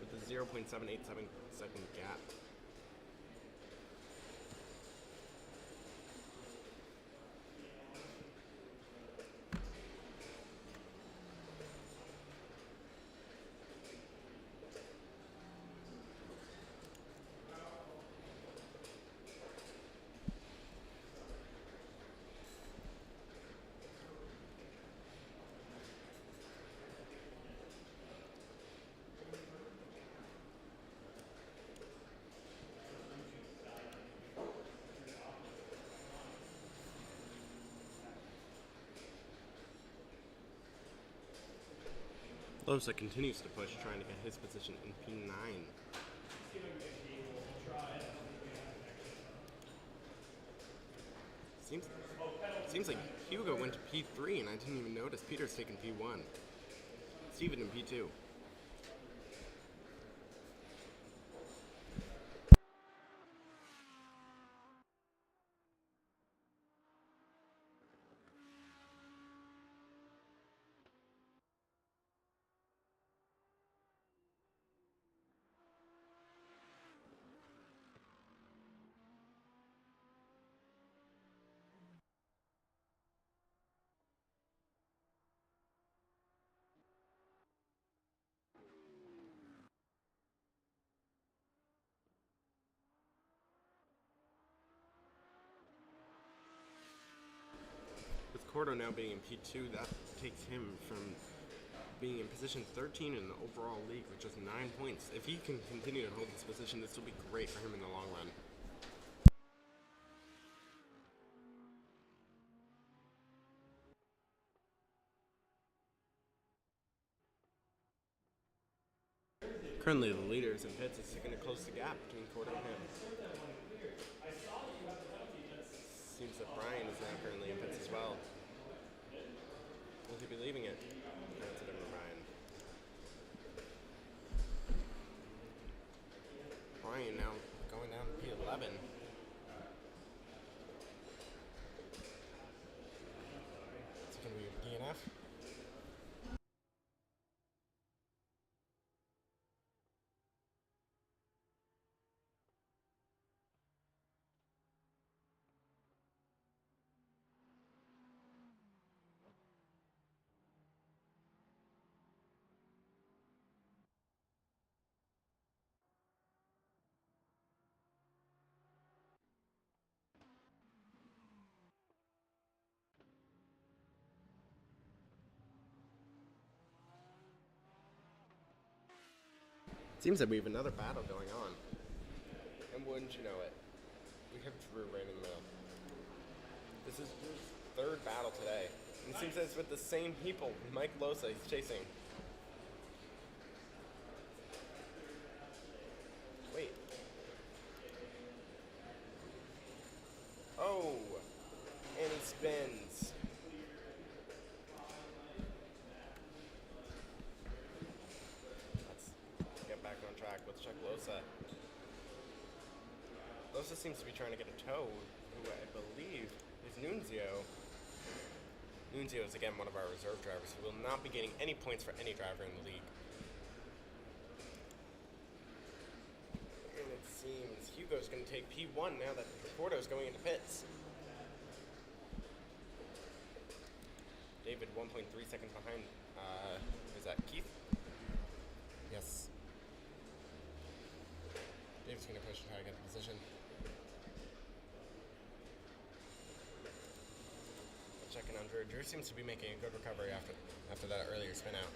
with a 0.787 second gap. Losa continues to push, trying to get his position in P9. Seems like Hugo went to P3 and I didn't even notice. Peter's taken P1. Steven in P2. Porto now being in P2, that takes him from being in position 13 in the overall league with just 9 points. If he can continue to hold this position, this will be great for him in the long run. Currently, the leaders in pits is going to close the gap between Porto and him. Seems that Brian is now currently in pits as well. Will he be leaving it? That's a different Brian. Brian now going down to P11. It's going to be a DNF. Seems that we have another battle going on. And wouldn't you know it, we have Drew right in the middle. This is Drew's third battle today. And it seems that it's with the same people. Mike Losa, he's chasing. Wait. Oh! And he spins. Let's get back on track. Let's check Losa. Losa seems to be trying to get a tow, who I believe is Nunzio. Nunzio is again one of our reserve drivers who will not be getting any points for any driver in the league. And it seems Hugo's going to take P1 now that Porto's going into pits. David 1.3 seconds behind. Is that Keith? Yes. David's going to push to try to get the position. Checking on Drew. Drew seems to be making a good recovery after that earlier spin out.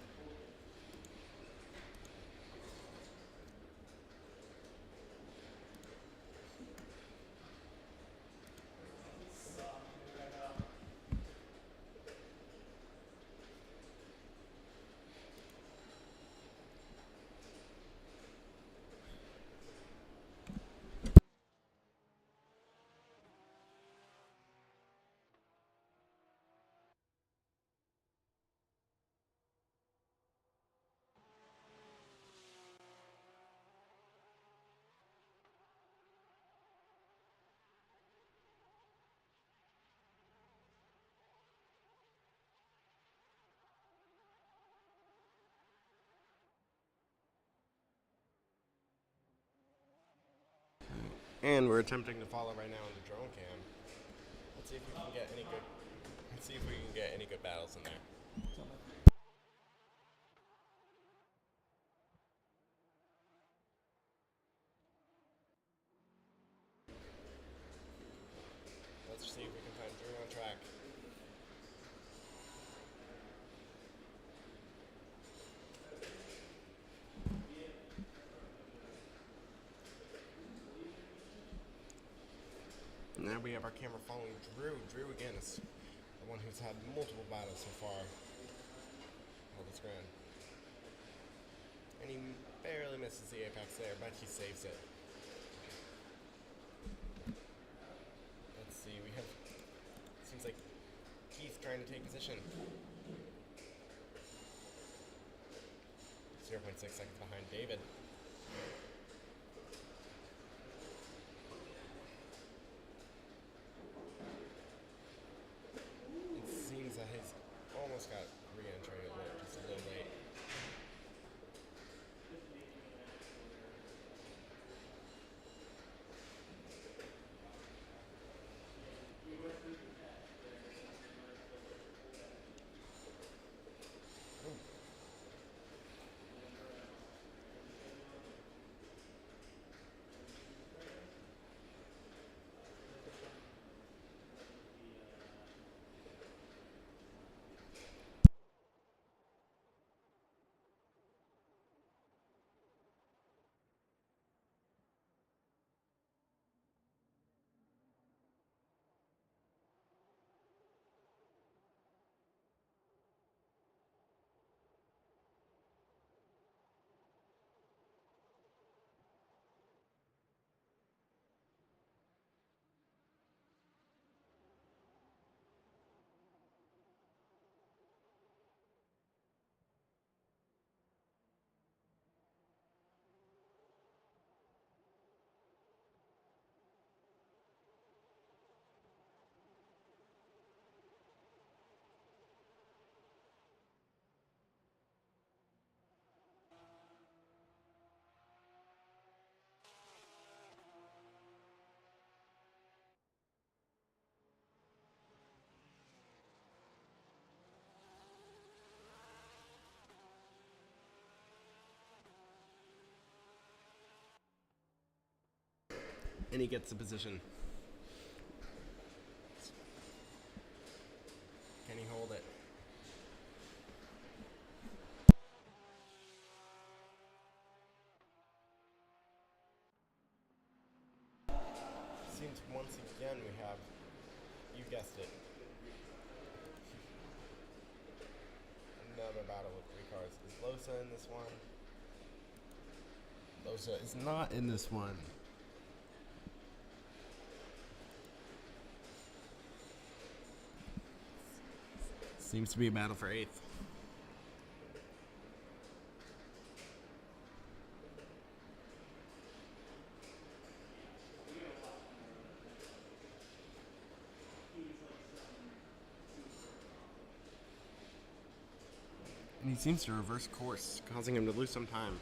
And we're attempting to follow right now in the drone cam. Let's see if we can get any good. Let's see if we can get any good battles in there. Let's see if we can find Drew on track. Now we have our camera following Drew. Drew again is the one who's had multiple battles so far. Oh, that's grand. And he barely misses the apex there, but he saves it. Let's see, we have, seems like Keith trying to take position. 0.6 seconds behind David. He's almost got re-entry, just a little late. And he gets the position. Can he hold it? Seems once again we have, you guessed it, another battle with 3 cars. Is Losa in this one? Losa is not in this one. Seems to be a battle for 8th. And he seems to reverse course, causing him to lose some time.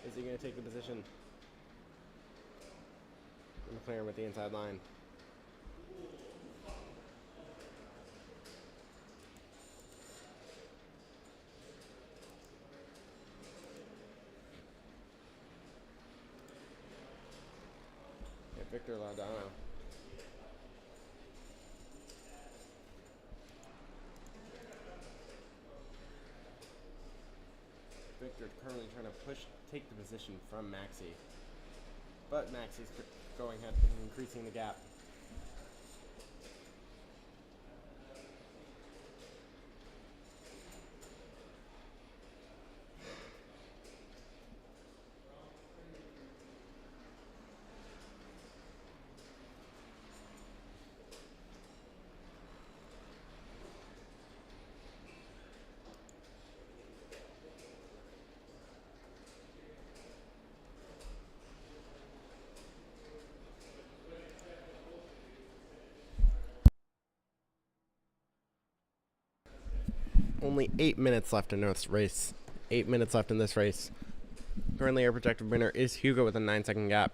Is he going to take the position? McLaren with the inside line. And Victor Laudano. Victor currently trying to take the position from Maxi. But Maxi's going ahead and increasing the gap. Only 8 minutes left in this race. 8 minutes left in this race. Currently, our projected winner is Hugo with a 9-second gap.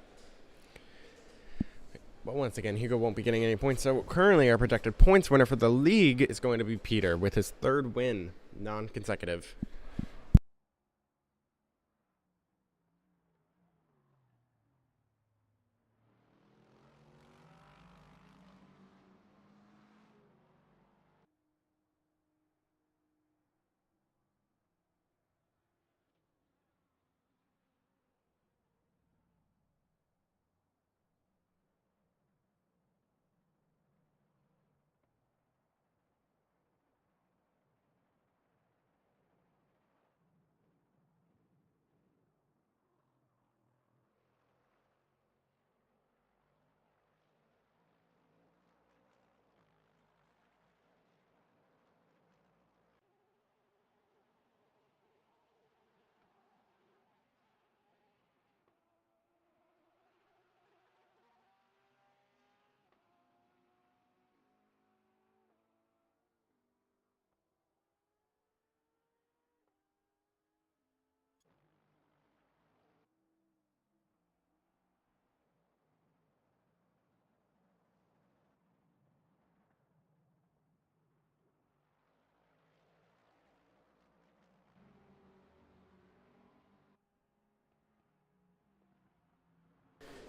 But once again, Hugo won't be getting any points. So currently, our projected points winner for the league is going to be Peter with his 3rd win, non-consecutive.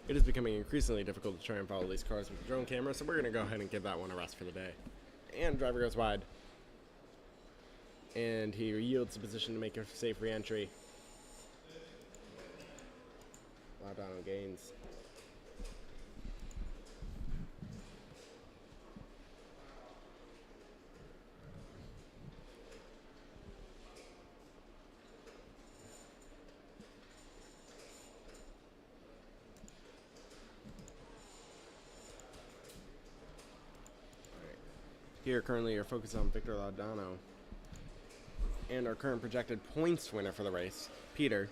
It is becoming increasingly difficult to try and follow these cars with the drone camera, so we're going to go ahead and give that one a rest for the day. And driver goes wide. And he yields the position to make a safe re-entry. Laudano gains. Here currently are focused on Victor Laudano and our current projected points winner for the race, Peter.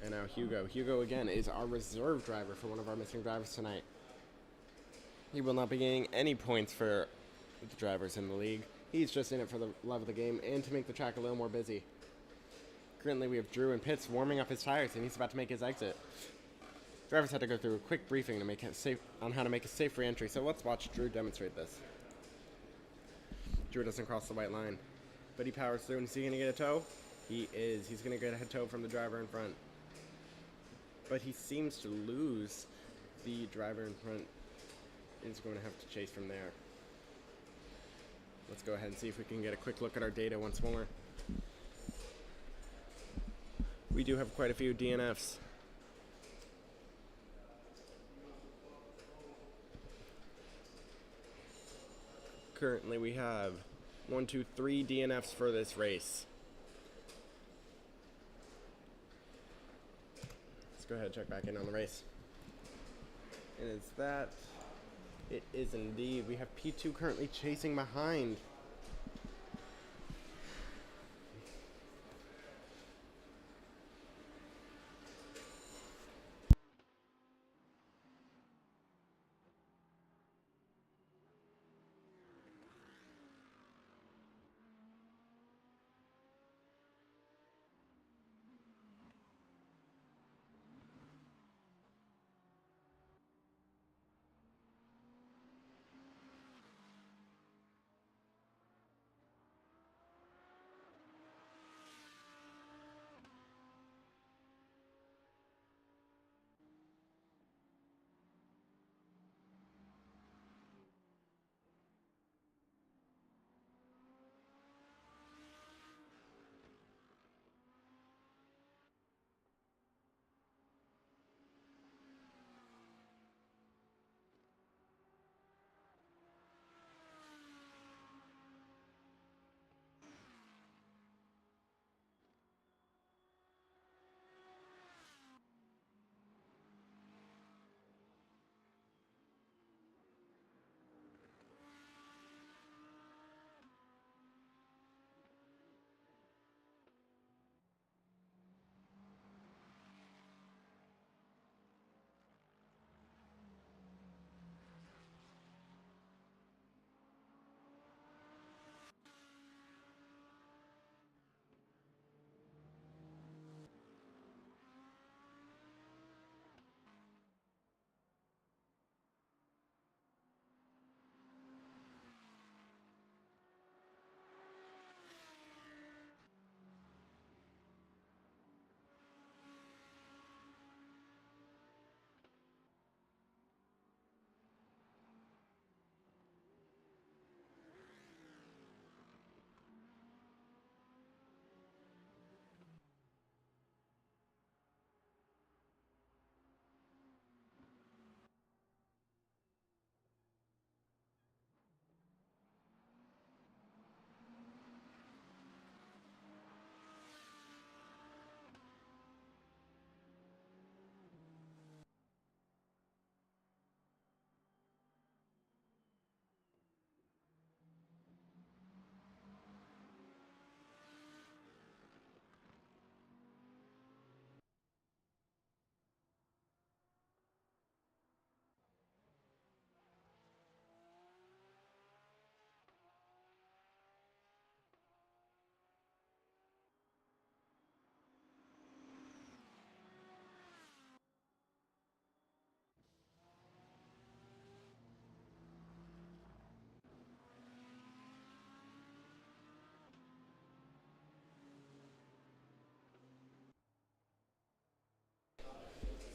And now Hugo. Hugo again is our reserve driver for one of our missing drivers tonight. He will not be gaining any points for the drivers in the league. He's just in it for the love of the game and to make the track a little more busy. Currently we have Drew in pits warming up his tires and he's about to make his exit. Drivers had to go through a quick briefing to make it safe on how to make a safe re-entry, so let's watch Drew demonstrate this. Drew doesn't cross the white line. But he powers through, and is he going to get a tow? He is. He's going to get a tow from the driver in front. But he seems to lose the driver in front. Is going to have to chase from there. Let's go ahead and see if we can get a quick look at our data once more. We do have quite a few DNFs. Currently we have 1, 2, 3 DNFs for this race. Let's go ahead and check back in on the race. And is that... It is indeed. We have P2 currently chasing behind.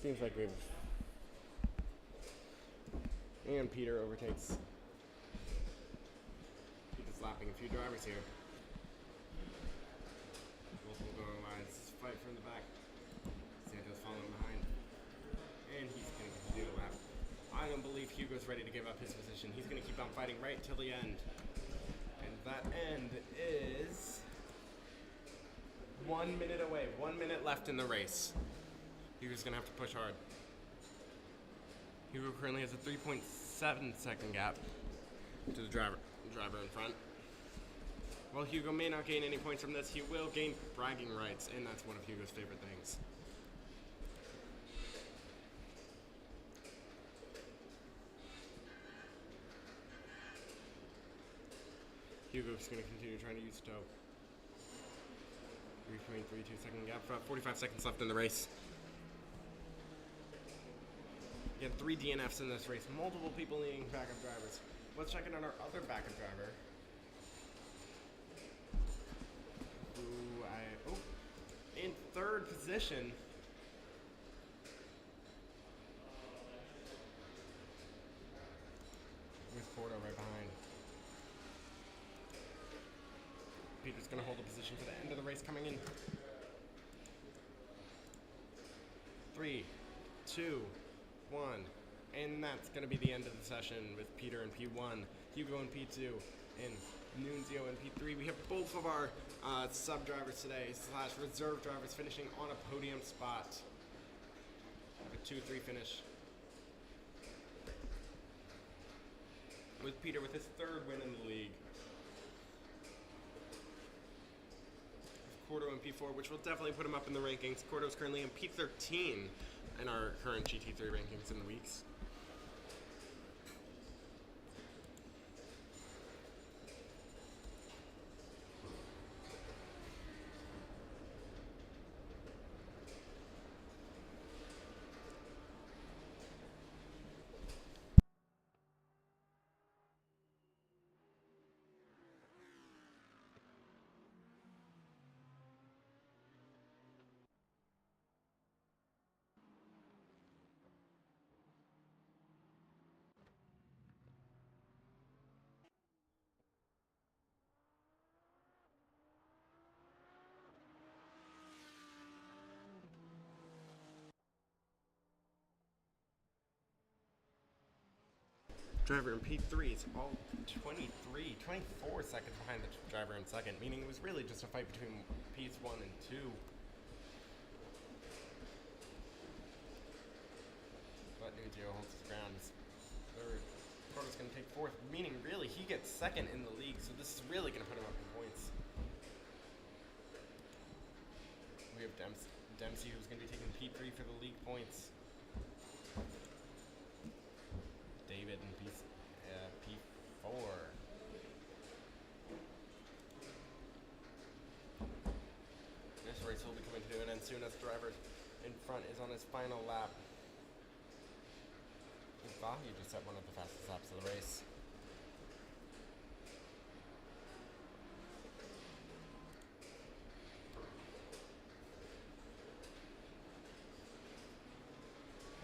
Seems like we've... And Peter overtakes. Peter's lapping a few drivers here. Multiple going lines. Fight from the back. Santos following behind. And he's going to continue to lap. I don't believe Hugo's ready to give up his position. He's going to keep on fighting right till the end. And that end is 1 minute away. 1 minute left in the race. Hugo's going to have to push hard. Hugo currently has a 3.7 second gap to the driver in front. While Hugo may not gain any points from this, he will gain bragging rights, and that's one of Hugo's favorite things. Hugo's going to continue trying to use tow. 3.32 second gap, about 45 seconds left in the race. Again, 3 DNFs in this race, multiple people needing backup drivers. Let's check in on our other backup driver. In third position. With Porto right behind. Peter's going to hold the position for the end of the race coming in. 3, 2, 1. And that's going to be the end of the session with Peter in P1, Hugo in P2, and Nunzio in P3. We have both of our sub-drivers today, / reserve drivers, finishing on a podium spot. A 2-3 finish. With Peter with his third win in the league. Cordo in P4, which will definitely put him up in the rankings. Cordo's currently in P13 in our current GT3 rankings in the weeks. Driver in P3 is all 24 seconds behind the driver in second, meaning it was really just a fight between P1 and 2. But Nunzio holds his ground. His third. Cordo's going to take fourth, meaning really he gets second in the league, so this is really going to put him up in points. We have Dempsey who's going to be taking P3 for the league points. David in P4. This race will be coming to an end soon as driver in front is on his final lap. Vahi just had one of the fastest laps of the race.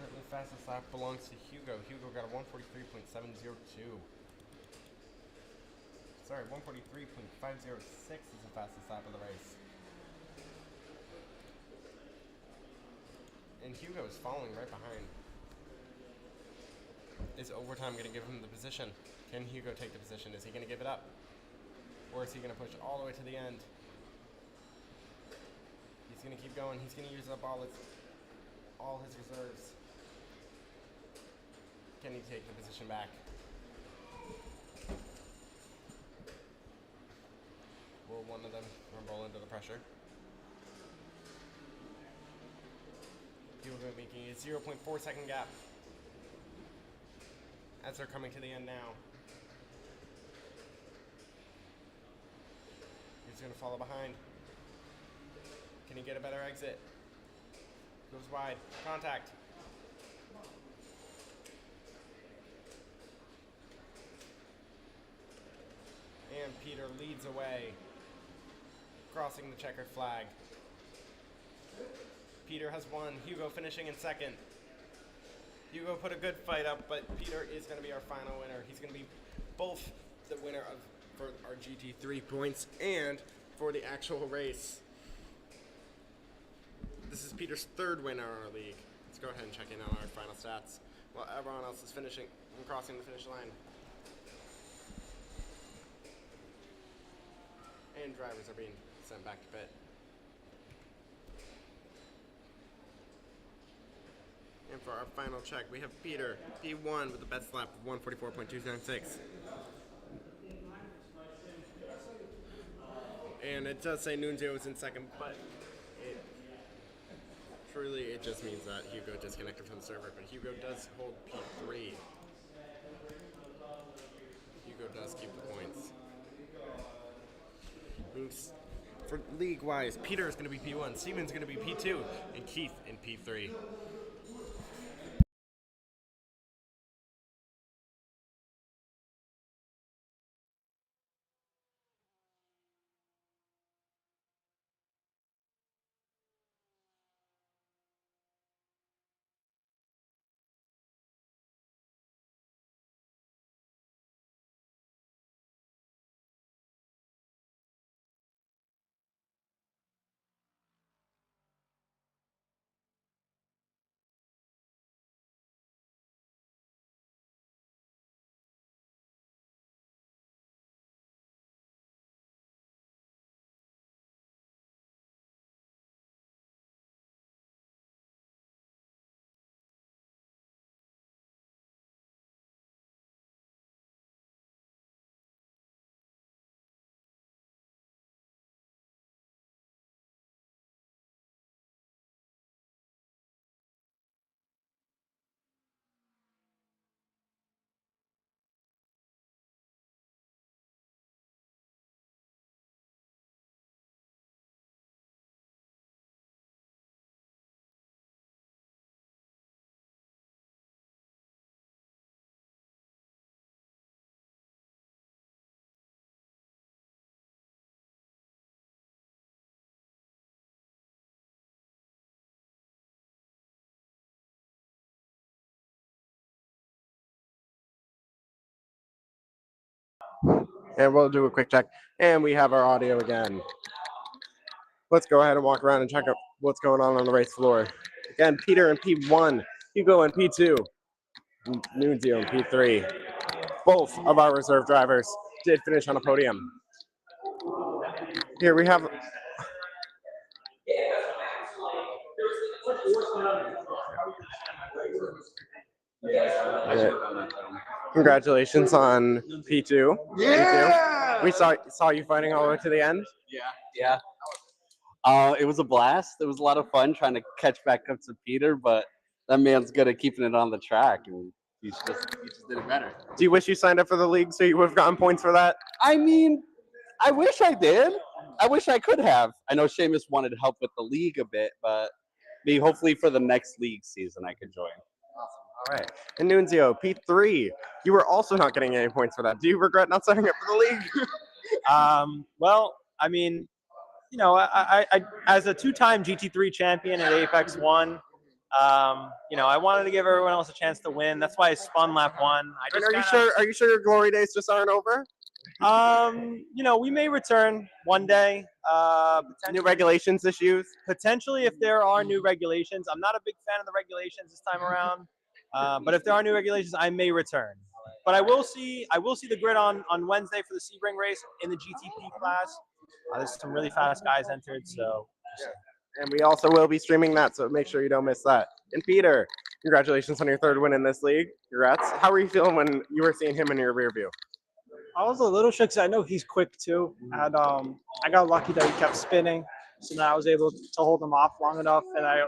The fastest lap belongs to Hugo. Hugo got a 1:43.702. Sorry, 1:43.506 is the fastest lap of the race. And Hugo is following right behind. Is overtime going to give him the position? Can Hugo take the position? Is he going to give it up? Or is he going to push all the way to the end? He's going to keep going. He's going to use up all his reserves. Can he take the position back? Will one of them rumble into the pressure? Hugo making a 0.4 second gap as they're coming to the end now. He's going to follow behind. Can he get a better exit? Goes wide. Contact. And Peter leads away, crossing the checkered flag. Peter has won. Hugo finishing in second. Hugo put a good fight up, but Peter is going to be our final winner. He's going to be both the winner for our GT3 points and for the actual race. This is Peter's third win in our league. Let's go ahead and check in on our final stats while everyone else is finishing and crossing the finish line. And drivers are being sent back to pit. And for our final check, we have Peter, P1 with the best lap of 1:44.296. And it does say Nunzio is in second, but it just means that Hugo disconnected from the server. But Hugo does hold P3. Hugo does keep the points. For league-wise, Peter is going to be P1, Steven's going to be P2, and Keith in P3. And we'll do a quick check. And we have our audio again. Let's go ahead and walk around and check out what's going on the race floor. Again, Peter in P1, Hugo in P2, Nunzio in P3. Both of our reserve drivers did finish on a podium. Here we have congratulations on P2. Yeah! We saw you fighting all the way to the end. Yeah. It was a blast. It was a lot of fun trying to catch back up to Peter, but that man's good at keeping it on the track, and he just did it better. Do you wish you signed up for the league so you would have gotten points for that? I mean, I wish I did. I wish I could have. I know Seamus wanted help with the league a bit, but maybe hopefully for the next league season I could join. All right. And Nunzio, P3, you were also not getting any points for that. Do you regret not signing up for the league? Well, I mean, you know, I as a two-time GT3 champion at Apex 1, you know, I wanted to give everyone else a chance to win. That's why I spun lap 1. And are you sure your glory days just aren't over? You know, we may return one day. New regulations issues? Potentially, if there are new regulations. I'm not a big fan of the regulations this time around. But if there are new regulations, I may return. But I will see the grid on Wednesday for the Sebring race in the GTP class. There's some really fast guys entered, so. And we also will be streaming that, so make sure you don't miss that. And Peter, congratulations on your third win in this league. Congrats. How were you feeling when you were seeing him in your rear view? I was a little shook because I know he's quick too. And I got lucky that he kept spinning, so then I was able to hold him off long enough, and I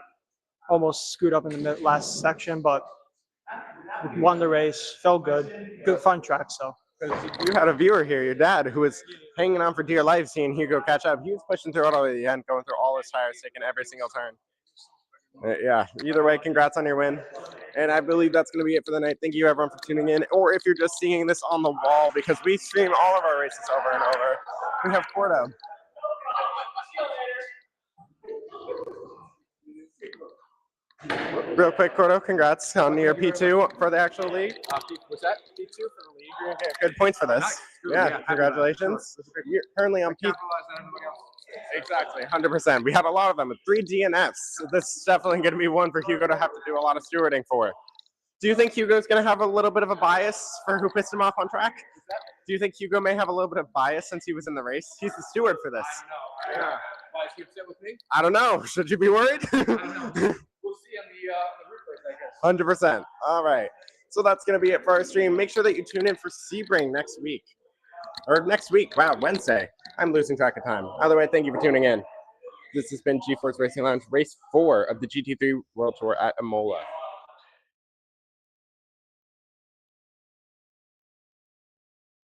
almost screwed up in the last section, but won the race. Felt good. Good fun track. So you had a viewer here, your dad, who was hanging on for dear life, seeing Hugo catch up. He was pushing through it all the way to the end, going through all his tires, taking every single turn. Yeah, either way, congrats on your win. And I believe that's going to be it for the night. Thank you, everyone, for tuning in. Or if you're just seeing this on the wall, because we stream all of our races over and over, we have Cordo. Real quick, Cordo, congrats on your P2 for the actual league. What's that? P2 for the league. You're gonna get good points for this. Nice. Yeah, congratulations. You're currently on P2. Exactly, 100%. We have a lot of them with 3 DNFs. So this is definitely going to be one for Hugo to have to do a lot of stewarding for. Do you think Hugo's going to have a little bit of a bias for who pissed him off on track? Do you think Hugo may have a little bit of bias since he was in the race? He's the steward for this. I don't know. Why is he upset with me? I don't know. Should you be worried? I don't know. We'll see on the replays, I guess. 100%. All right. So that's going to be it for our stream. Make sure that you tune in for Sebring next week. Or next week. Wow, Wednesday. I'm losing track of time. Either way, thank you for tuning in. This has been GeForce Racing Lounge, Race 4 of the GT3 World Tour at Imola.